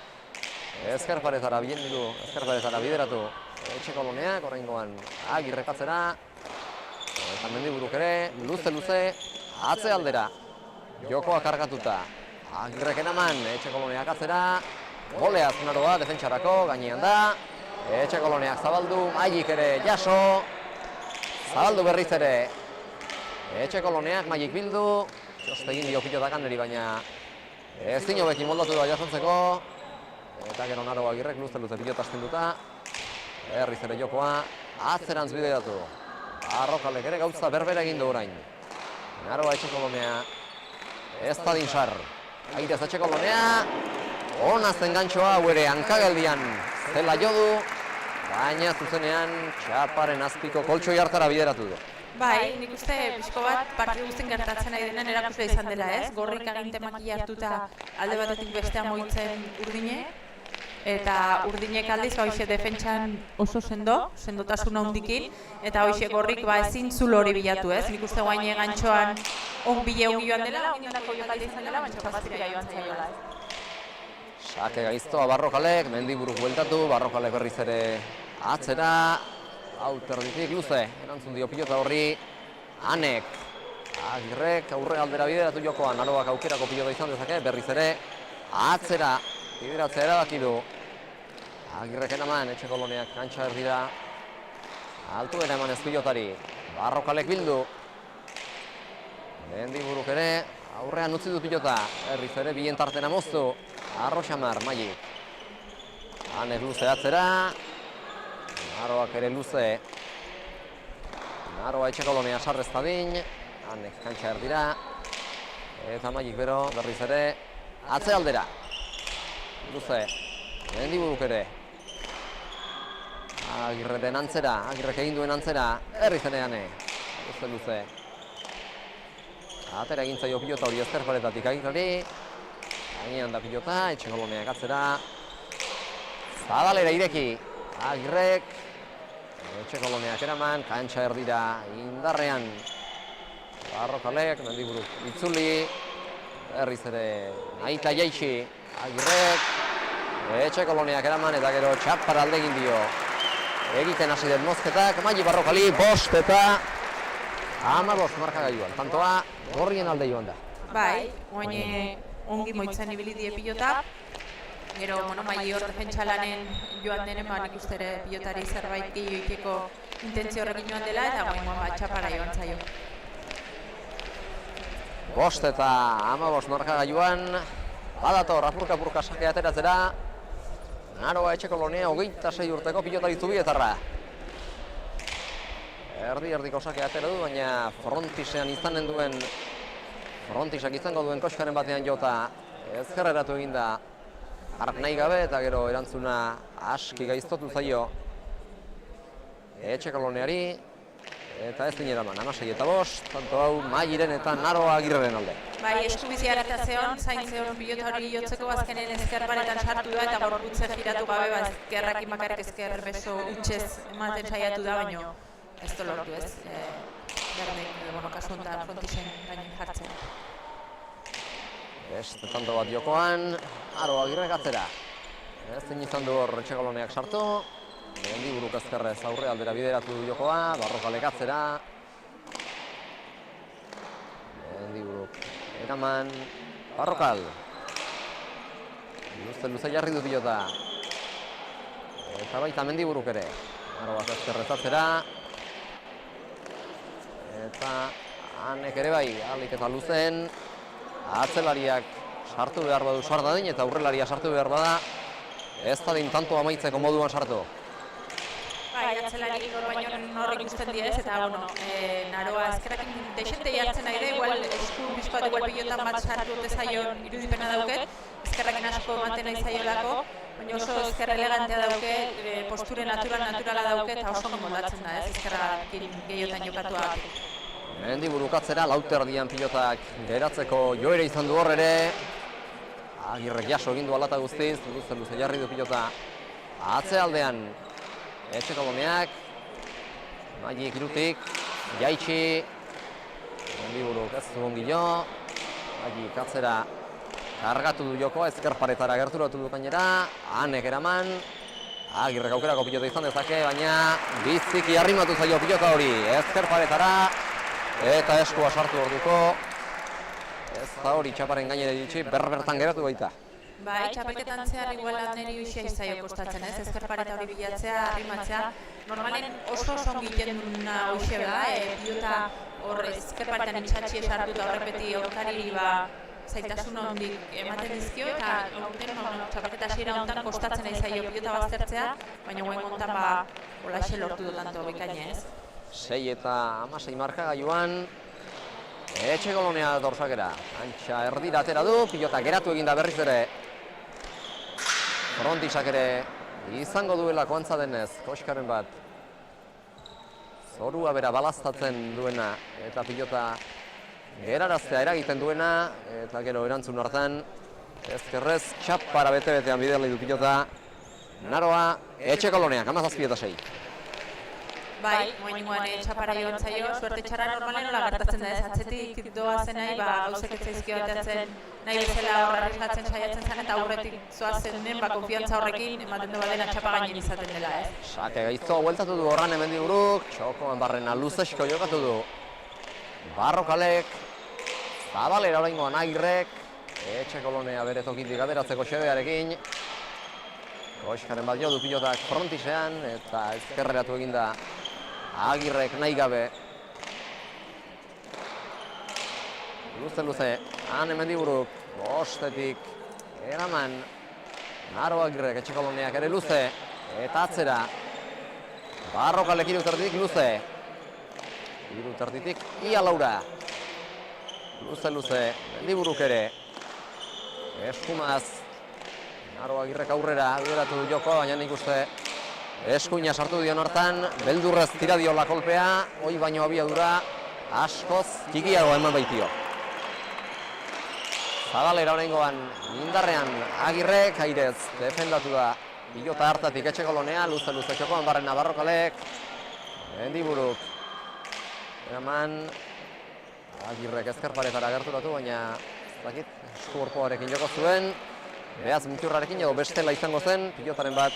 ezkerparetara bideratu Etxe Koloniak, oraingoan Agirrek atzera eta Mendiburuk ere, luze, atze aldera jokoa kargatuta Agirrek eraman, Etxe Koloniak atzera goleaz Naroa defentsarako, gainean da Etxe Koloniak zabaldu, Mailik ere jaso zabaldu berriz ere Etxe Koloniak, Mailik bildu Joste egin dio pilotakan niri, baina ez dinobekin moldatu da jasontzeko. Eta gero Naro Agirrek luze pilota astinduta. Berriz ere jokoa atzerantz bideratu. Barrokalek ere gauza berbera egin du orain. Naroa Etxe Kolonia ez da dinsar. Airez Etxe Kolonia. Ona zen gantxoa hau ere hankageldian zela jodu. Baina zuzenean txaparen azpiko koltsoi hartara bideratu du. Bai, nik uste pixko bat partidu guztien gertatzen ari denen erakusle izan dela ez. Gorrik aginte makila hartuta alde batetik bestea moitzen Urdine. Eta Urdinek aldiz hoxe defentsan oso sendotasun handikin. Eta hoxe Gorrik ezin zulo hori bilatu ez. Nik uste guaine gantxoan bile ongi joan dela, ondako jokaldi izan dela, baina txapazpira joan zaiola. Sake gaiztoa Barrokalek, Mendiburuk bueltatu, Barrokalek berriz ere atzera. Auterditik luze, erantzun dio pilota horri Hanek. Agirrek aurre aldera bideratu jokoan, Naroak aukerako pilota izan dezake, berriz ere atzera bideratzea erabaki du Agirrek eraman, etxe koloniak kantxa erdira. Altu eraman ez pilotari. Barrokalek bildu. Mendiburuk ere, aurrean utzi du pilota. Erriz ere bien tartena moztu. Arroxamar, Magik. Hanek luze atzera. Naroak ere luze. Naroa etxe kolonia sarrez dadin. Hanek kantxa erdira. Eta Magik bero, berriz ere. Atze aldera. Luze. Mendiburuk ere. Agirreren antzera, Agirrek egin duen antzera. Erriz ere hane. Luze. Atera egin zaio pilota hori ezker paretatik Agirreri. Gainean da pilota, etxe koloneak atzera. Zabalera ireki. Agirrek. Etxe koloneak eraman, kantxa erdira indarrean. Barrokalek, Mendiburuk itzuli. Berriz ere aita jaitsi. Agirrek. Etxe koloneak eraman eta gero txapara alde egin dio. Egiten hasi den mozketak, Magi Barrokali, 5 eta 15 markagailuan. Tantoa, gorrien alde joan da. Bai, oin ongi moitzen ibili die pilota. Gero, Magi hor defentsalanen joan denen, nik uste ere pilotari zerbait gehiagiko intentzio horrekin joan dela, eta goin txapara joan zaio. 5 eta 15 markagailuan, badator apurka-apurka sake ateratzera. Naroa etxe kolonia 26 urteko pilotari zubietarra. Erdi-erdiko sake atera du, baina frontisean izanen duen, frontisak izango duen koskaren batean jota ezkerreratu egin da hark nahi gabe eta gero erantzuna aski gaiztotu zaio etxe koloneari eta ez dineraman, 16 eta 5, tanto hau Magiren eta Naroa Agirreren alde. Bai, eskubiziar eta zeon, zaintzeon pilota hori jotzeko azkenen ezker paretan sartu da eta gorputze giratu gabe, ezkerrakin bakarrik ezker beso utxez ematen saiatu da, baino ez du lortu ez, berdin, kasu honetan frontisen gainen jartzen. Beste tanto bat jokoan, Naroa Agirrek atzera. Ezin izan du hor etxe koloneak sartu. Mendiburuk ezkerrez aurre aldera bideratu du jokoa, Barrokalek atzera. Mendiburuk eraman, Barrokal. Luze jarri du pilota. Eta baita Mendiburuk ere. Naroa ezkerrez atzera. Eta hanek ere bai, alik eta luzen. Atzelariak sartu behar badu sar dadin eta aurrelaria sartu behar bada. Ez dadin tanto amaitzeko moduan sartu. Bai, atzelari baino norrik ikusten dira ez, eta Naroa ezkerrakin deixente jartzen nahi da, igual esku bizkoat igual pilotan bat sartu dute zaion irudipena dauket, ezkerrakin asko ematen nahi zaiolako, baina oso ezker elegantea dauke, posture naturala dauke eta oso moldatzen da ez, ezkerrakin gehiotan jokatua. Mendiburuk atzera, lauterdian pilotak geratzeko joera izan du hor ere. Agirrek jaso egin du alata guztiz, luze jarri du pilota atzealdean. Etxe koloneak, Magik irutik, jaitsi, Mendiburuk ez du ongi jo, Magik atzera kargatu du jokoa, ezker paretara gerturatu du gainera, Hanek eraman, Agirrek aukerako pilota izan dezake, baina biziki arrimatu zaio pilota hori, ezker paretara, eta eskua sartu orduko, ez da hori txaparen gainera ditxi, berbertan geratu baita. Bai, txapelketan zehar igual niri usia izaio kostatzen ez, ezker pareta hori bilatzea, arrimatzea. Normalen oso ongi egiten duna usia da, pilota hor ezker paretan itxatxi esartu eta horrepeti aurkari zaitasun hondik ematen dizkio eta aurten txapelketa hasiera honetan kostatzen izaio pilota baztertzea, baina guen honetan holaxe lortu du tanto bikaina ez. 6 eta 16 markagailuan, etxe kolonea dorsakera. Antxa erdira atera du, pilota geratu eginda berriz ere. Frontisak ere izango duelako antza denez, koskaren bat. Zorua bera balaztatzen duena eta pilota geraraztea eragiten duena, eta gero erantzun hartan ezkerrez txapara bete-betean biderli du pilota. Naroa, etxe koloneak, 17 eta 6. Bai, moingoan txapara joan zaio, suerte txarra normalen nola gertatzen da ez, atzetik doa zenai, gauzek ez zaizkio atatzen nahi bezala horra arriskatzen saiatzen zen eta aurretik zoazen den, konfiantza horrekin ematen du badena txapa gainen izaten dela ez. Sake gaizto bueltatu du horran Mendiburuk, txokoan barrena luzesko jokatu du. Barrokalek, Zabalera oraingoan Agirrek, etxe kolonea bere tokitik ateratzeko xebearekin. Koskaren bat jo du pilotak frontisean, eta ezkerreratu eginda Agirrek nahi gabe. Luze, Ane Mendiburuk, bostetik, eraman, Naro Agirrek, etxekoloneak ere luze, eta atzera. Barrokalek iruterditik luze. Iruterditik, ia Laura. Luze, Mendiburuk ere. Eskumaz, Naro Agirrek aurrera, bideratu joko, baina nik uste eskuina sartu dion hartan, beldurrez tira diola kolpea, hoi baino abiadura, askoz txikiago eman baitio. Zabalera oraingoan indarrean Agirrek, airez defendatu da pilota hartatik etxekolonea, luze txokoan barrena Barrokalek, Mendiburuk, eraman, Agirrek ezkerparetara gerturatu, baina eskuorpoarekin joko zuen, behaz muturrarekin edo bestela izango zen, pilotaren bat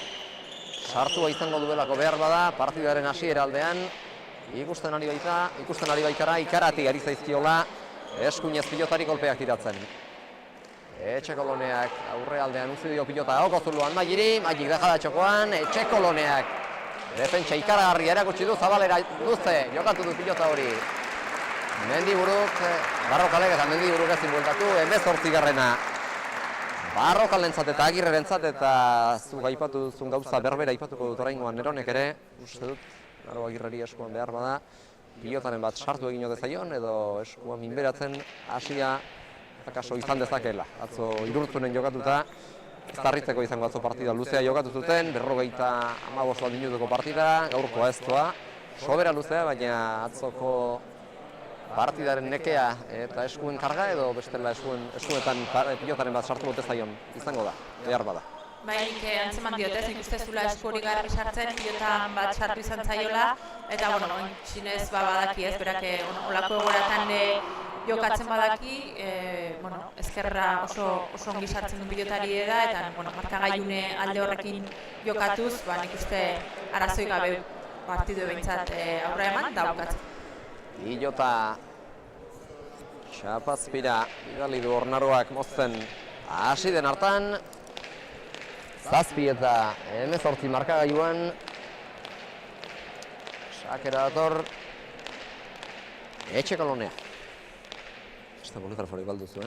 sartua izango duelako behar bada, partidaren hasiera aldean, ikusten ari baikara, ikarati ari zaizkiola, eskuinez pilotari kolpeak tiratzen. Etxekoloneak aurre aldean utzi dio pilota Okozuluan Magiri, Magik deja da txokoan, Etxekoloneak defentsa ikaragarria erakutsi du, Zabalera luze, jokatu du pilota hori. Mendiburuk, Barrokalek eta Mendiburuk ezin bueltatu, 18garrena. Barrokalentzat eta Agirrerentzat eta zuk aipatu duzun gauza berbera aipatuko dut oraingoan Neronek ere, uste dut, Naro Agirreri eskuan behar bada, pilotaren bat sartu egin ote zaion edo eskuan minberatzen hasia akaso izan dezakela. Atzo Irurtzunen jokatuta, Zarritzeko izango atzo partida luzea jokatu zuten, 55 bat minutuko partida, gaurkoa ez doa, sobera luzea, baina atzoko partidaren nekea eta eskuen karga edo bestela eskuetan pilotaren bat sartu bote zaion izango da, behar bada. Bai, nik antzeman diotez, nik uste zula esku hori garbi sartzen, pilotan bat sartu izan zaiola, eta, txinez badaki ez, berak olako egoratan jokatzen badaki, ezkerra oso ongi sartzen du pilotari da, eta, markagailune alde horrekin jokatuz, nik uste arazoi gabe partidu behintzat aurra eman, daukatzen. Pilota Txapazpira bidali du Ornaroak mozten hasi den hartan. 7 eta 18 markagailuan. Sakera dator Etxekolonea. Ez da boligraforik balduzu,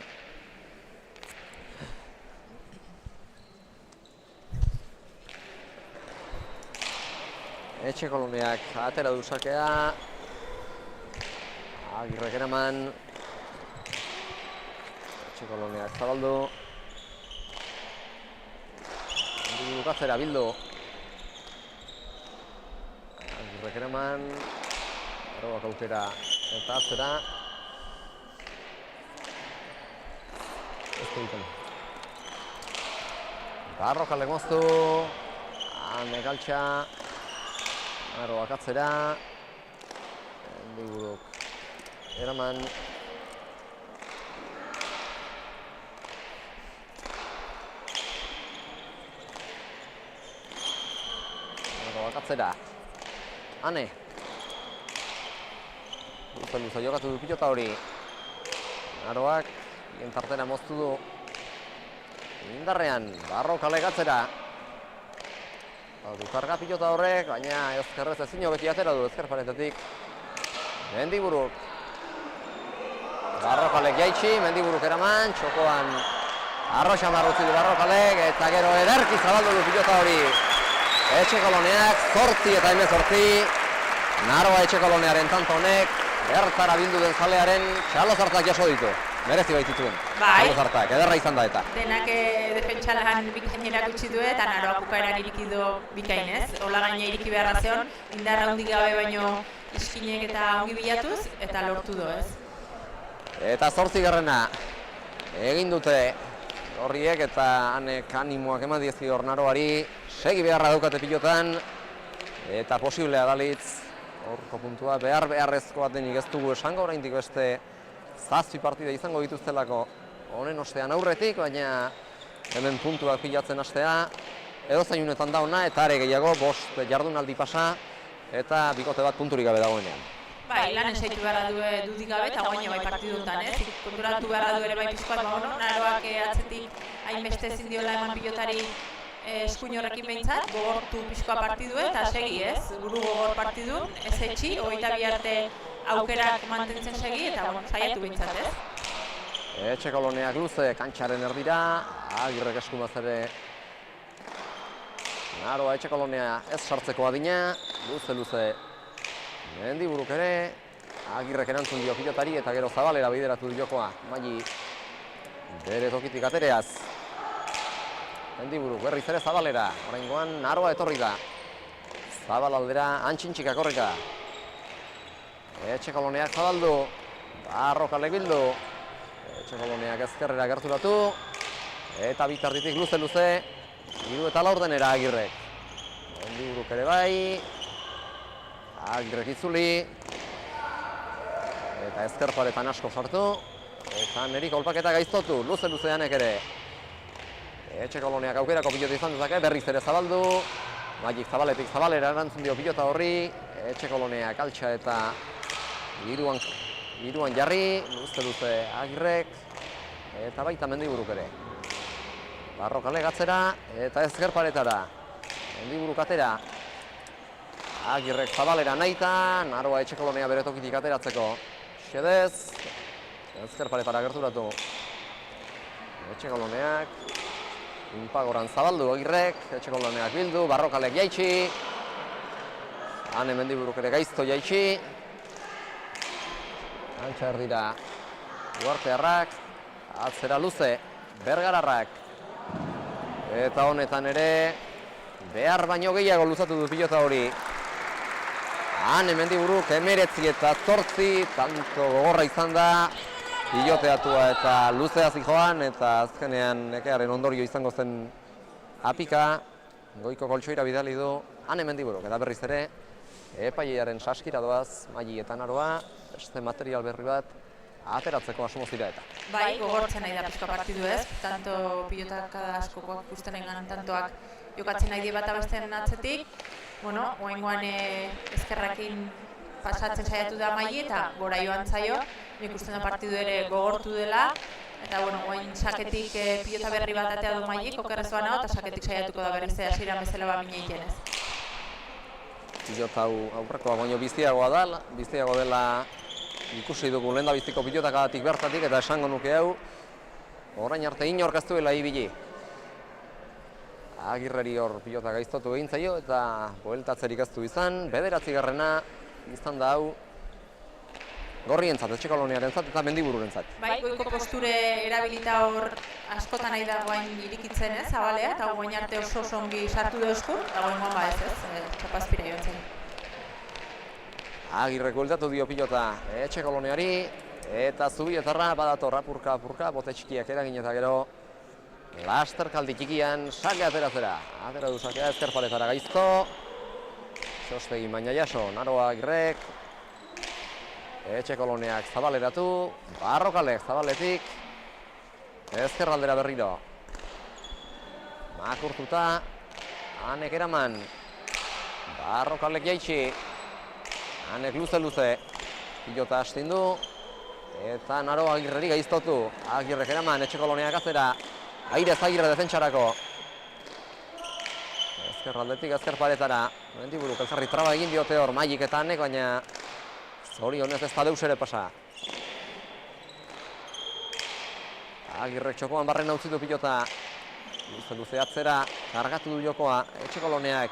Etxekoloneak atera du sakea. Agirrek eraman, Etxekoloneak zabaldu, Mendiburuk atzera bildu, Agirrek eraman, Arroak aukera eta atzera, ez egiten. Barrokalek moztu, Ane Galtxa, Arroak atzera, Mendiburuk eraman, Arroak atzera, Ane, luza jokatu du pilota hori, Arroak tartera moztu du, indarrean, Barrokalek atzera, du karga pilota horrek, baina ezkerrez ezin beti atera du ezker paretetik, Mendiburuk, Barrokalek jaitsi, Mendiburuk eraman, txokoan arroxa marrutzi du Barrokalek, eta gero ederki zabaldu du pilota hori. Etxekoloneak, 8 eta 18, Naroa Etxekolonearen tanto honek, bertara bildu den zalearen txalozartak jaso ditu. Merezi baitituen, txalozartak, ederra izan da eta. Denak defentsalan bikainera gutxi du eta Naroa bukaeran iriki du bikainez. Ola gaina iriki beharra zeon, indarra handik gabe baino iskinek eta ongi bilatuz, eta lortu du ez. Eta 8garrena egin dute horriek eta hanek animoak eman diezki Naroari, segi beharra daukate pilotan, eta posiblea dalitz, horko puntua, beharrezko bat denik ez dugu esango, oraindik beste 7 partida izango dituztelako honen ostean aurretik, baina hemen puntuak pilatzen hastea, edo zainunetan da ona, eta are gehiago, 5 jardunaldi pasa, eta bikote bat punturik gabe dagoenean. Bai, lan ensaitu beharra du dudik gabe eta guaino bai partiduntan, ez? Konturatu beharra du ere bai pizkoat, Naroak atzetik hainbeste ezin diola eman pilotari eskuin horrekin behintzat, gogortu pixkoa partidu eta segi ez, buru gogor partidun, ez etxi, 22 arte aukerak mantentzen segi eta saiatu behintzat ez. Etxekoloneak luze, kantxaren erdira, Agirrek eskumaz ere Naroa Etxekolonea ez sartzeko adina, luze Mendiburuk ere, Agirrek erantzun dio pilotari eta gero Zabalera bideratu jokoa, Maili bere tokitik atereaz. Mendiburuk berriz ere Zabalera, oraingoan Naroa etorri da. Zabal aldera Antxintxikak horreka. Etxekoloneak zabaldu, Barrokalek bildu. Etxekoloneak ezkerrera gerturatu, eta bitarditik luze, 3 eta laurdenera Agirrek. Mendiburuk ere bai, Agirrek itzuli, eta ezkerparetan asko sartu, eta neri kolpaketa gaiztotu, luze-luzeanek ere. Etxekoloneak aukerako pilota izan dezake, berriz ere zabaldu, Maili Zabaletik Zabalera erantzun dio pilota horri, Etxekoloneak altxa eta hiruan jarri, luze Agirrek, eta baita Mendiburuk ere. Barrokale gatzera eta ezkerparetara, Mendiburuk atera. Agirrek Zabalera nahita, Naroa Etxekolonea bere tokitik ateratzeko. Xedez, ezkerparetara gerturatu. Etxekoloneak, inpagoran zabaldu Agirrek, Etxekoloneak bildu, Barrokalek jaitsi. Hane Mendiburuk ere gaizto jaitsi. Altxa erdira Uartearrak, atzera luze, Bergararrak. Eta honetan ere, behar baino gehiago luzatu du pilota hori. Hane Mendiburuk 19 eta 8, tanto gogorra izan da, piloteatua eta luzea zijoan, eta azkenean nekearen ondorio izango zen apika, goiko koltsoira bidali du Hane Mendiburuk, eta berriz ere, epailearen saskira doaz, Maili eta Naroa, beste material berri bat, ateratzeko asmo zira eta. Bai, gogortzen nahi da pixka partidu ez, tanto pilotakada askokoak ikusten engan tantoak jokatzen nahi di bat abesten atzetik. Bueno, oengoan ezkerrakin pasatzen saiatu da Maili eta gora joan zaio, ikusten da partidu ere gogortu dela, eta bueno, oen saketik pilota berri bat atea du Maili, okerrezoa nago, eta saketik saiatuko da berriz hasieran bezala ba mina egiten ez. Pilota hau aurrekoa baino biztiago dela ikusi dugu lehendabiziko pilotakadatik bertatik, eta esango nuke hau, orain arte inork ez duela ibili. Agirreri hor pilota gaiztotu egin zaio eta bueltatzerik ez du izan, 9. izan da hau gorrientzat, Etxekolonearentzat eta Mendibururentzat. Bai, goiko posture erabilita hor askotan nahi da guain irikitzen ez, Zabalea, eta guain arte oso ongi sartu da eskur, eta guain ba ez, txapazpira joan zen. Agirrek bueltatu dio pilota Etxekoloneari, eta Zubietarra badator apurka, bote txikiak eragin eta gero lasterkaldi txikian sake ateratzera. Atera du sakea ezkerpaletara gaizto, Txostegi baina jaso, Naroa Agirrek, Etxekoloneak Zabaleratu, Barrokalek Zabaletik, ezkerraldera berriro. Makurtuta, Hanek eraman, Barrokalek jaitsi, Hanek luze, pilota astindu, eta Naroa Agirreri gaiztotu, Agirrek eraman, Etxekoloneak atzera, Airez Agirre defentsarako. Ezkerraldetik ezkerparetara, Mendiburuk elkarri traba egin diote hor Mailik eta Hanek, baina zorionez ez da deus ere pasa. Agirrek txokoan barren utzitu pilota, luze atzera, kargatu du jokoa Etxekoloneak,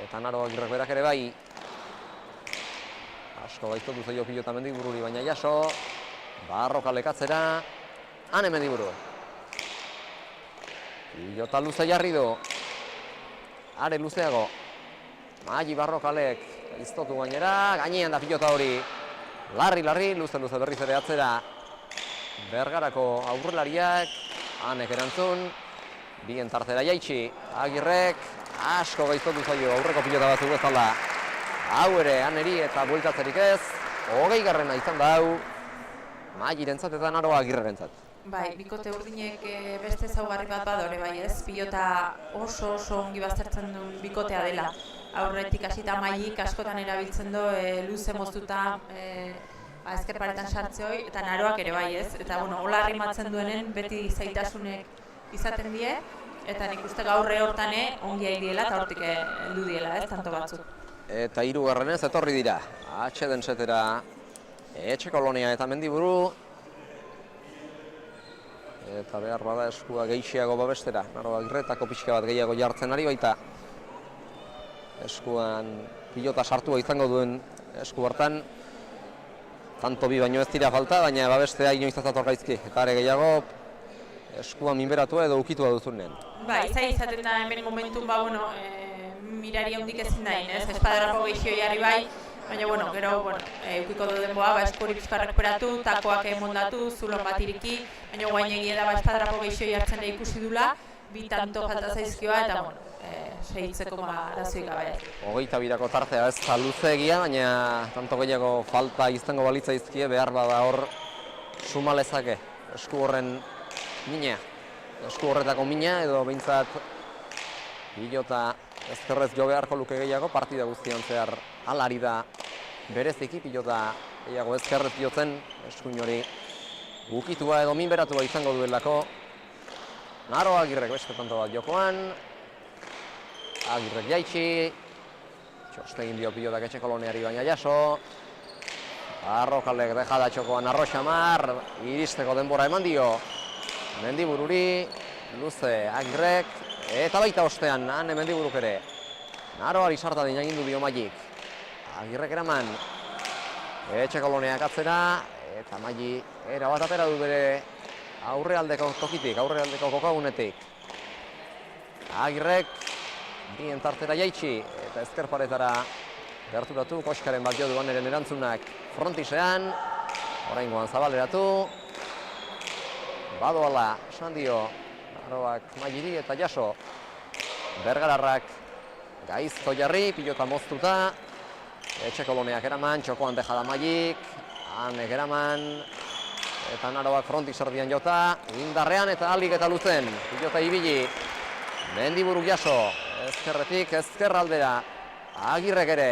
eta Naroa Agirrek berak ere bai. Asko gaiztotu zaio pilota Mendibururi, baina jaso, Barrokalek atzera, Hane Mendiburu. Pilota luze jarri du, are luzeago, Maili Barrokalek iztotu gainera, gainean da pilota hori, larri, luze berriz ere atzera, Bergarako aurrelariak, Hanek erantzun, bien tartera jaitsi, Agirrek, asko gaiztotu zaio aurreko pilota batzuk bezala, hau ere Haneri eta bueltatzerik ez, 20. izan da hau, Mailirentzat eta Naroa Agirrerentzat. Bai, bikote urdinek beste ezaugarri bat badore bai ez, pilota oso ongi baztertzen duen bikotea dela. Aurretik hasita Mailik askotan erabiltzen du luze moztuta ezkerparetan sartze hori, eta Naroak ere bai ez. Eta bueno, hola arrimatzen duenen beti zaitasunek izaten die, eta nik uste gaurre hortan ongi aidiela eta hortik heldu diela, ez, tanto batzuk. Eta hirugarrenez etorri dira. Atxeden setera Etxekolonia eta Mendiburu. Eta behar bada eskua gehiago babestera. Naro Agirretako pixka bat gehiago jartzen ari baita. Eskuan pilota sartua izango duen esku hartan. Tanto bi baino ez dira falta, baina babestea inoiz azator gaizki. Eta are gehiago eskua minberatua edo ukitua duzunen. Izaten da hemen momentun, mirari handik ezin dain, ez? Espadarako gehio jarri bai, baina, gero, eukiko du denboa, eskuri pizka rekuperatu, takoak mondatu, zulon bat iriki, baina guain egia da, espadarako gehio jartzen da ikusi dula, bi tanto falta zaizkioa, eta, segitzeko arazoik gabe. 22ko tartea ez da luze egia, baina tanto gehiago falta izango balitza izkie, behar bada hor suma lezake, esku horren mina, esku horretako mina, edo behintzat pilota ezkerrez jo beharko luke gehiago, partida guztian zehar alari da bereziki, pilota gehiago ezkerrez jotzen, eskuin hori ukitua edo minberatua izango duelako. Naro Agirrek beste tanto bat jokoan, Agirrek jaitsi, txostegin dio pilotak Etxekoloneari baina jaso, Arrokalek dejada txokoan Arro Xamar, iristeko denbora eman dio, Mendibururi, luze Agirrek, eta baita ostean, han Mendiburuk ere. Naroari sarta dina egindu dio Magik. Agirrek eraman, Etxekoloneak atzera, eta Magi erabat atera du bere aurrealdeko tokitik, aurrealdeko kokagunetik. Agirrek, bien tartera jaitsi, eta ezker paretara gerturatu, Koskaren bat jo duan eren erantzunak frontisean, oraingoan zabaleratu, badoala, esan dio, Naroak Magiri eta jaso, Bergararrak gaizto jarri, pilota moztuta, Etxekoloneak eraman, txokoan dejada Magik, Hanek eraman, eta Naroak frontik serdian jota, indarrean eta alik eta luzen, pilota ibili, Mendiburuk jaso, ezkerretik ezker aldera, Agirrek ere,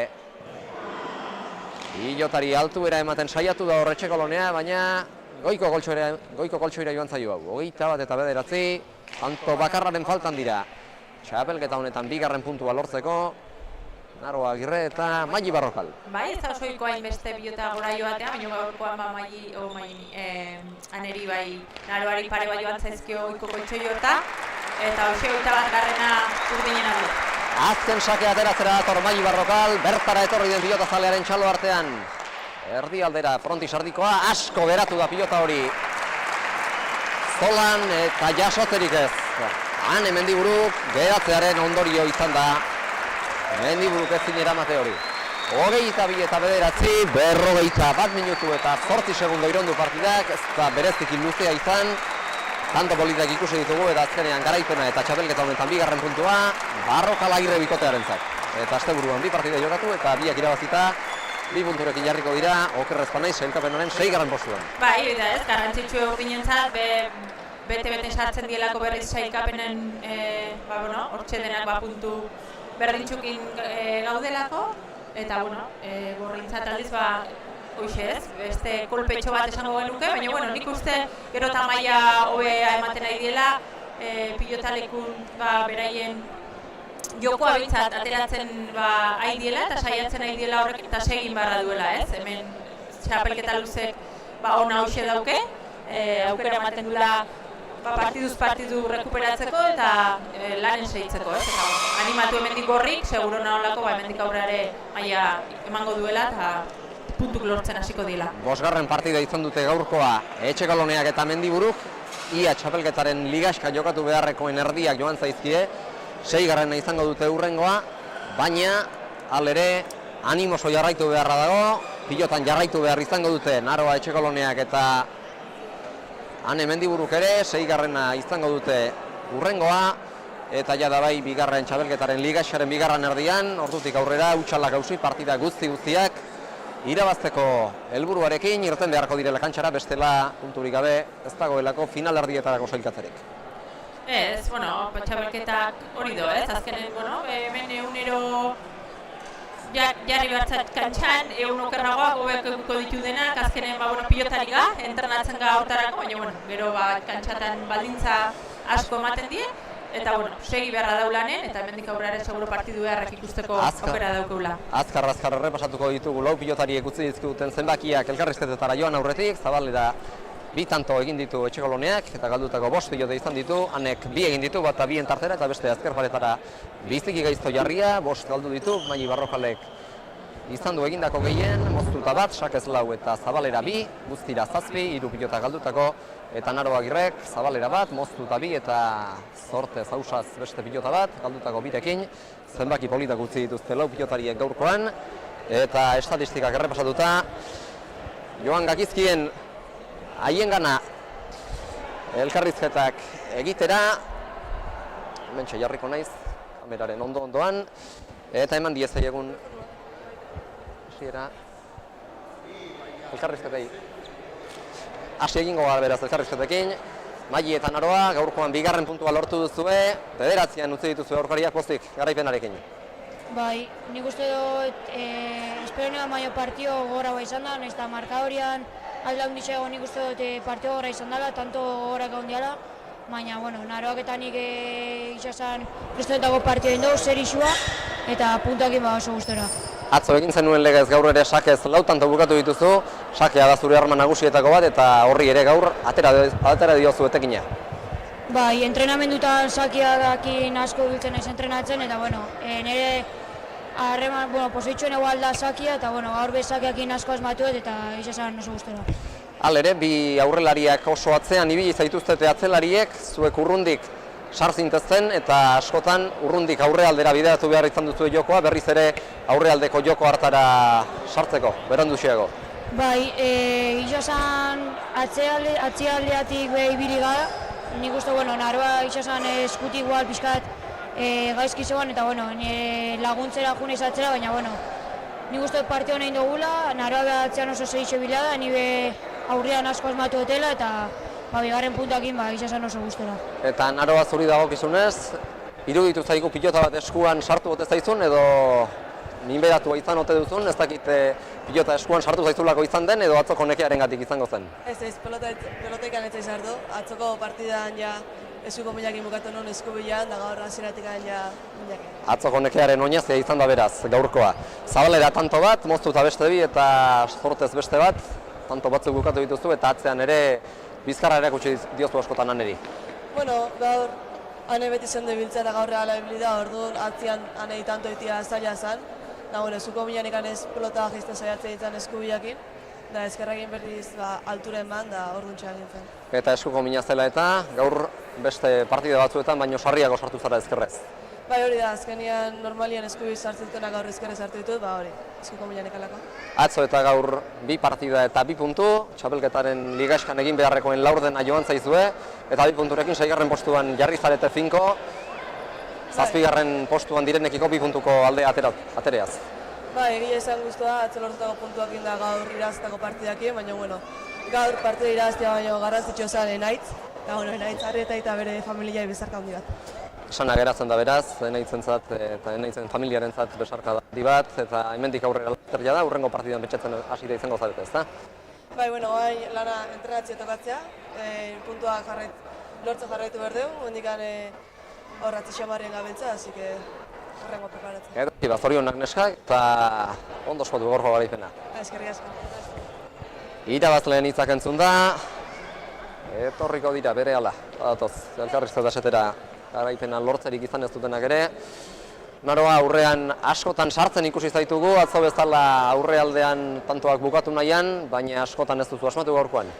pilotari altuera ematen saiatu da hor Etxekolonea, baina goiko koltsoira joan zaio hau, 21-9, tanto bakarraren faltan dira. Txapelketa honetan bigarren puntua lortzeko, Naro Agirre eta Magi Barrokal. Ez da osoiko hainbeste pilota gora joatea, baina gaurkoan Aneri Naroari pare bat joan zaizkio goiko koltsoiota, eta hoxe 21garrena urdinen alde. Azken sake ateratzera dator Magi Barrokal, bertara etorri den pilota zalearen txalo artean. Erdi aldera frontis ardikoa, asko beratu da pilota hori. Zolan eta jasotzerik ez. Han Mendiburuk geratzearen ondorio izan da. Mendiburuk ezin eramate hori. 22 eta 9, 41 minutu eta 8 segundo irondu partidak, ez da bereziki luzea izan. Tanto politak ikusi ditugu eta azkenean garaipena eta txapelketa honetan bigarren puntua, Barrokal Agirre bikotearentzat. Eta asteburuan bi partida jokatu eta biak irabazita, 2 punturekin jarriko dira, okerrezpa nahi, sailkapenaren 6. postuan. Eta ez, garrantzitsu urdinentzat, bete-bete sartzen dielako berriz sailkapenen, hortxe denak puntu berdintxukin gaudelako, eta, gorrintzat aldiz, hoxe ez, beste kolpetxo bat esango genuke, baina, nik uste gero eta maila hobea ematen ari diela, pilotalekun beraien jokoa bintzat ateratzen ari diela eta saiatzen ari diela horrek eta segin barra duela, ez? Hemen txapelketa luzek ona hoxe dauke, aukera ematen duela partiduz partidu rekuperatzeko eta lanen segitzeko, ez? Animatu hemendik gorrik, seguro naholako hemendik aurreare maila emango duela eta puntuk lortzen hasiko dira. 5. partida izan dute gaurkoa Etxekoloneak eta Mendiburuk, ia txapelketaren ligaska jokatu beharrekoen erdiak joan zaizkie, 6. izango dute hurrengoa, baina alere animoso jarraitu beharra dago, pilotan jarraitu behar izango dute Naroa Etxekoloneak eta Hane Mendiburuk ere, 6. izango dute hurrengoa, eta jada bai bigarren txapelketaren ligaxaren bigarren erdian, ordutik aurrera utxalak hausi partida guztiak irabazteko helburuarekin irten beharko direla kantxara, bestela punturik gabe ez dagoelako final erdietarako sailkatzerik. Ez, txapelketak hori do, ez? Azkenen, hemen egunero jarri behartzat kantxan, egun okerragoak hobeko ditu denak, azkenen pilotari entrenatzen ga hortarako, baina gero kantxatan baldintza asko ematen die, eta bueno, segi beharra daulanen, eta hemendik aurrera ere seguro partidu beharrak ikusteko aukera daukagula. Azkar errepasatuko ditugu lau pilotariek utzi dizkiguten zenbakiak elkarrizketetara joan aurretik, Zabalera 2 tanto egin ditu Etxekoloneak, eta galdutako 5 pilote izan ditu, hanek 2 egin ditu, bata bien tartera, eta beste azker paretara biziki gaizto jarria, 5 galdu ditu, Maili Barrojalek izan du egindako gehien, moztuta bat, Sakez 4 eta Zabalera 2, guztira 7, 3 pilota galdutako, eta Naro Agirrek, Zabalera 1, moztuta 2, eta Zortez Ausaz beste pilota bat, galdutako 2rekin, zenbaki politak utzi dituzte 4 pilotariek gaurkoan, eta estatistikak errepasatuta, Joan Gakizkien haiengana elkarrizketak egitera, hementxe jarriko naiz, kameraren ondoan, eta eman diezai egun elkarrizketei. Hasi egingo gara beraz elkarrizketekin, Maili eta Naroa gaurkoan 2. puntua lortu duzue, 9 utzi dituzue aurkariak pozik garaipenarekin. Bai, nik uste dut, espero nioa maio partio gogorra izan da, nahiz eta markadorian alda hunditxe nik uste dut partio gogorra izan dela, tanto gogorak handiala, baina, bueno, Naroak eta nik itxasan prestoetako partio egin dugu, zer isua, eta puntuakin oso gustora. Atzo egin zenuen legez gaur ere Sakez 4 tanto bukatu dituzu, Sakea da zure arma nagusietako bat, eta horri ere gaur atera diozu etekina. Bai, entrenamendutan Sakeakin asko biltzen naiz entrenatzen, eta, bueno, nire harreman, positxoen egual da Sakea, eta, bueno, gaur bez Sakeakin asko asmatuet, eta itxasan oso gustora. Halere, 2 aurrelariak oso atzean ibili zaituztete atzelariek, zuek urrundik sarzintezten, eta askotan urrundik aurrealdera bideratu behar izan duzu jokoa, berriz ere aurrealdeko joko hartara sartzeko, beranduxiago. Bai, itxasan atzialdeatik ibili gara, nik uste, bueno, Naroa itxasan eskutik igual pixkat gaizki zegoen, eta, bueno, laguntzera june izatzera, baina, bueno, nik uste partio nahi dugula, Naroa behatzean oso zeitxe bila da, nire aurrean asko asmatu dutela, eta bigarren puntuakin itxasan oso gustora. Eta Naroa zuri dagokizunez, iruditu zaigu pilota bat eskuan sartu bote zaizun, edo ninberatua izan ote duzun, ez dakit pilota eskuan sartu zaizulako izan den, edo atzoko nekearengatik izango zen? Ez, pelotekan ez sartu, atzoko partidan ja eskuko milakin bukatu non eskubilan, da gaur hasieratik ja milakin. Atzoko nekearen oinazia izan da beraz, gaurkoa. Zabalera tanto bat, moztuta beste 2 eta Zortez beste bat, tanto batzuk bukatu dituzu, eta atzean ere bizkarra erakutsi diozu askotan Aneri. Bueno, gaur Ane beti zende biltzen da gaur reala ibilida, orduan atzian Anei tanto itia zaila zan. Da, bueno, eskuko milanik anez pelota jizte zaiatzen ditzen eskubilakin, da eskerrakin berriz altura eman, da orduan txeak gintzen. Eta eskuko mina zela eta gaur beste partida batzuetan, baino sarriago sartu zara ezkerrez. Bai, hori da, azkenian normalian eskubi sartzen dituenak gaur ezkerrez hartu ditut, hori, eskuko milanik alako. Atzo eta gaur 2 partida eta 2 puntu, txapelketaren ligaxkan egin beharrekoen laurdena joan zaizue, eta 2 punturekin 6. postuan jarri zarete 5, 7. postuan direnekiko 2 puntuko aldea atereaz. Bai, egia esan guztua, atzo lortutako puntuakin da gaur iraztako partidakin, baina, bueno, gaur partida iraztia baino garrantzitsua zen Enaitz, eta, bueno, Enaitz Arrieta eta bere familia bezarka handi bat. Esana geratzen da beraz, Enaitzentzat eta Enaitzen familiarentzat besarka handi bat, eta hemendik aurrera laterja da, urrengo partidan betxetzen hasita izango zarete, ezta? Bai, bueno, bai, lana entrenatzea tokatzea, puntua lortzen jarraitu behar dugu, hondikan horratzi xamarrien gabiltza, así que horrengo preparatzen. Eta zorionak neskak, eta ondo espatu gaurko garaipena. Eskerrik asko. Irabazleen hitzak entzun da, etorriko dira berehala, badatoz, elkarrizketa esetera garaipena lortzerik izan ez dutenak ere. Naroa aurrean askotan sartzen ikusi zaitugu, atzo bezala aurrealdean tantoak bukatu nahian, baina askotan ez duzu asmatu gaurkoan.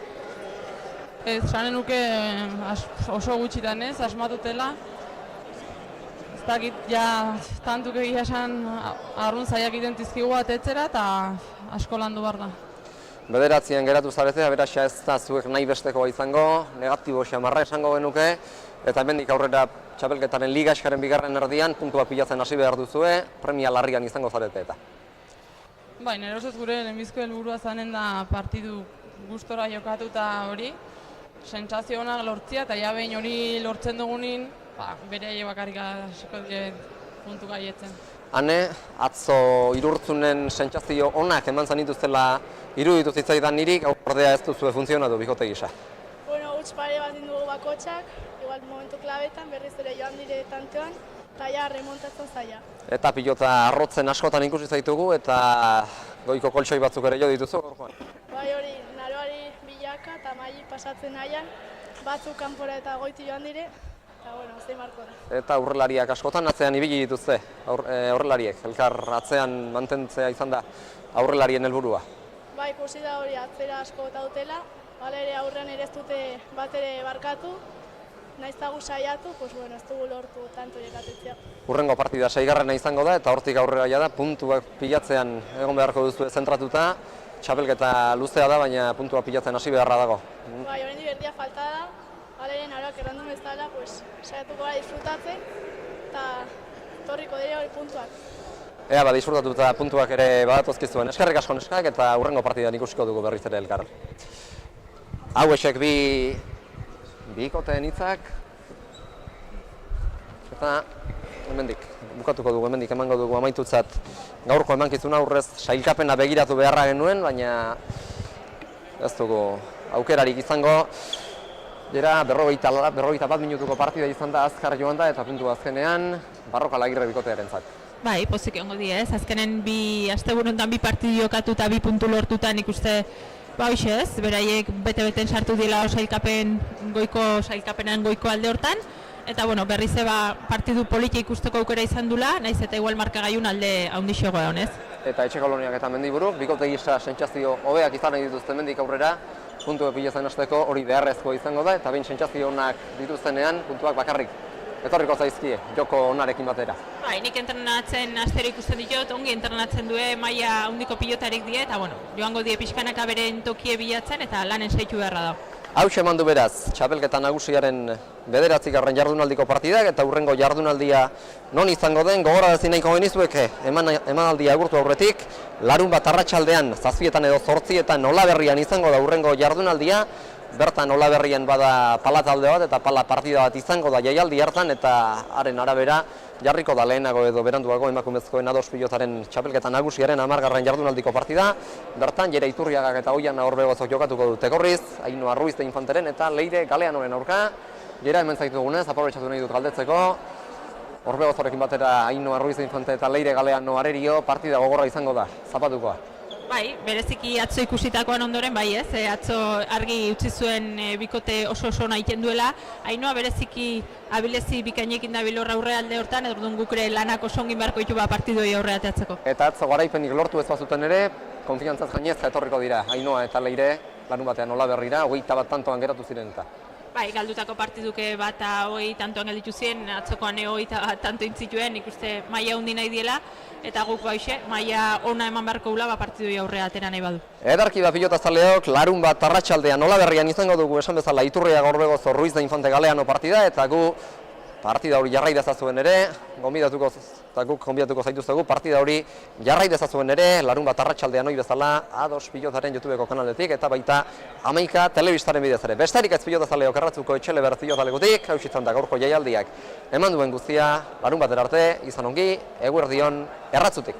Ez, sanen nuke oso gutxitan ez, asmatutela. Ez dakit, ja, tantuk egia esan arrun zaiak identizkigu atetzera eta asko landu behar da. 9 geratu zarete, aberaxa ez da zuek nahi bestekoa izango, negatibo xamarra esango genuke, eta hemendik aurrera txapelketaren ligaxkaren 2. erdian, puntuak pilatzen hasi behar duzue, premia larrian izango zarete eta. Bai, nire osoz gure lehenbizko helburua zanen da partidu gustora jokatu eta hori, sentsazio onak lortzia, eta ja behin hori lortzen dugunin, bere bakarrik hasiko dire puntu gaietzen. Hane, atzo Irurtzunen sentsazio onak eman zanituztela iruditu zitzaidan niri, gaur ordea ez duzue funtzionatu bikote gisa. Bueno, huts pare bat dugu bakotxak, igual momentu klabetan, berriz ere joan dire tantean, eta ja remontatzen zaila. Eta pilota arrotzen askotan ikusi zaitugu eta goiko koltsoi batzuk ere jo dituzu gaurkoan. Bai hori, naroari bilaka eta maili pasatzen nahian, batzuk kanpora eta goiti joan dire, eta bueno, zein marko da. Eta aurrelariak askotan atzean ibili dituzte, aurrelariek, elkar atzean mantentzea izan da aurrelarien helburua. Bai, ikusi da hori atzera asko eta dutela, hala ere aurrean ere ez dute bat ere barkatu, naiz eta gu saiatu, pues bueno, ez dugu lortu tanto jekatetzea. Hurrengo partida 6. izango da eta hortik aurrera da puntuak pilatzean egon beharko duzu zentratuta. Txapelketa luzea da, baina puntua pilatzen hasi beharra dago. Bai, oraindik erdia falta da, hala ere naroak errandu bezala, pues saiatuko gara disfrutatzen eta torriko dire hori puntuak. Ea, disfrutatuta puntuak ere badatozkizuen. Eskerrik asko neskak eta hurrengo partidan ikusiko dugu berriz ere elkar. Hauexek bi bikoteen hitzak. Eta hemendik bukatuko dugu, hemendik emango dugu amaitutzat gaurko emankizuna, aurrez sailkapena begiratu beharra genuen, baina ez dugu aukerarik izango. Jera 51 minutuko partida izan da, azkar joan da eta puntu azkenean Barroka Lagirre bikotearentzat. Bai, pozik egongo dira ez, azkenen bi asteburuetan bi partidu jokatu eta bi puntu lortuta nik uste hoxe ez, beraiek bete-beten sartu dira goiko sailkapenan goiko alde hortan. Eta bueno, berriz partidu politia ikusteko aukera izan dula, naiz eta igual markagailun alde handixoago da honez. Eta Etxe Koloniak eta Mendiburuk, bikote gisa sentsazio hobeak izan nahi dituzten mendik aurrera, puntu epilezen hasteko hori beharrezkoa izango da, eta behin sentsazio onak dituztenean, puntuak bakarrik etorriko zaizkie, joko onarekin batera. Bai, nik entrenatzen astero ikusten ditut, ongi entrenatzen due maila handiko pilotarik die, eta bueno, joango die pixkanaka beren tokie bilatzen eta lanen saitu beharra da. Hauxe eman du beraz, txapelketa nagusiaren 9. jardunaldiko partidak eta hurrengo jardunaldia non izango den, gogorarazi nahiko genizueke emanaldia agurtu aurretik, larunbat arratsaldean 7 edo 8 Olaberrian izango da hurrengo jardunaldia, bertan Olaberrian bada pala talde bat eta pala partida bat izango da jaialdi hartan eta haren arabera jarriko da lehenago edo beranduago emakumezkoen A2 pilotaren txapelketa nagusiaren 10. jardunaldiko partida. Bertan Jere Iturriagak eta Oian Orbegozok jokatuko dute gorriz, Ainhoa Ruiz de Infanteren eta Leire Galeanoren aurka. Jera hemen zaitu dugunez, aprobetxatu nahi dut galdetzeko. Orbegozorekin batera Ainhoa Ruiz de Infante eta Leire Galeano arerio partida gogorra izango da, zapatukoa. Bai, bereziki atzo ikusitakoan ondoren, bai ez, atzo argi utzi zuen bikote oso ona egiten duela. Ainhoa bereziki abilezi bikainekin dabil aurre alde hortan, orduan guk ere lanak oso ongin beharko ditu partidoi aurre ateatzeko. Eta atzo garaipenik lortu ez bazuten ere, konfiantzaz gainezka etorriko dira Ainhoa eta Leire larun batean Olaberrira, 21 tantoan geratu ziren eta. Bai, galdutako partiduke bat 20 tantoan gelditu ziren, atzokoan 21 tanto intzituen, ikuste maila handi nahi diela, eta guk baixe, maila ona eman beharko gula partidoi aurrea atera nahi badu. Edarki pilotazaleok, larun bat arratsaldean Olaberrian izango dugu esan bezala Iturriaga Orbegozo Ruiz de Infante Galeano partida, eta gu partida hori jarrai dezazuen ere, guk gonbidatuko zaituztegu, partida hori jarrai dezazuen ere, larun bat arratsaldean hori bezala A2 pilotaren YouTubeko kanaletik, eta baita Hamaika telebistaren bidez ere. Besterik ez pilotazaleok erratzuko Etxeleber pilotalekutik, hau izan da gaurko jaialdiak eman duen guztia, larun batera arte, izan ongi, eguerdion erratzutik.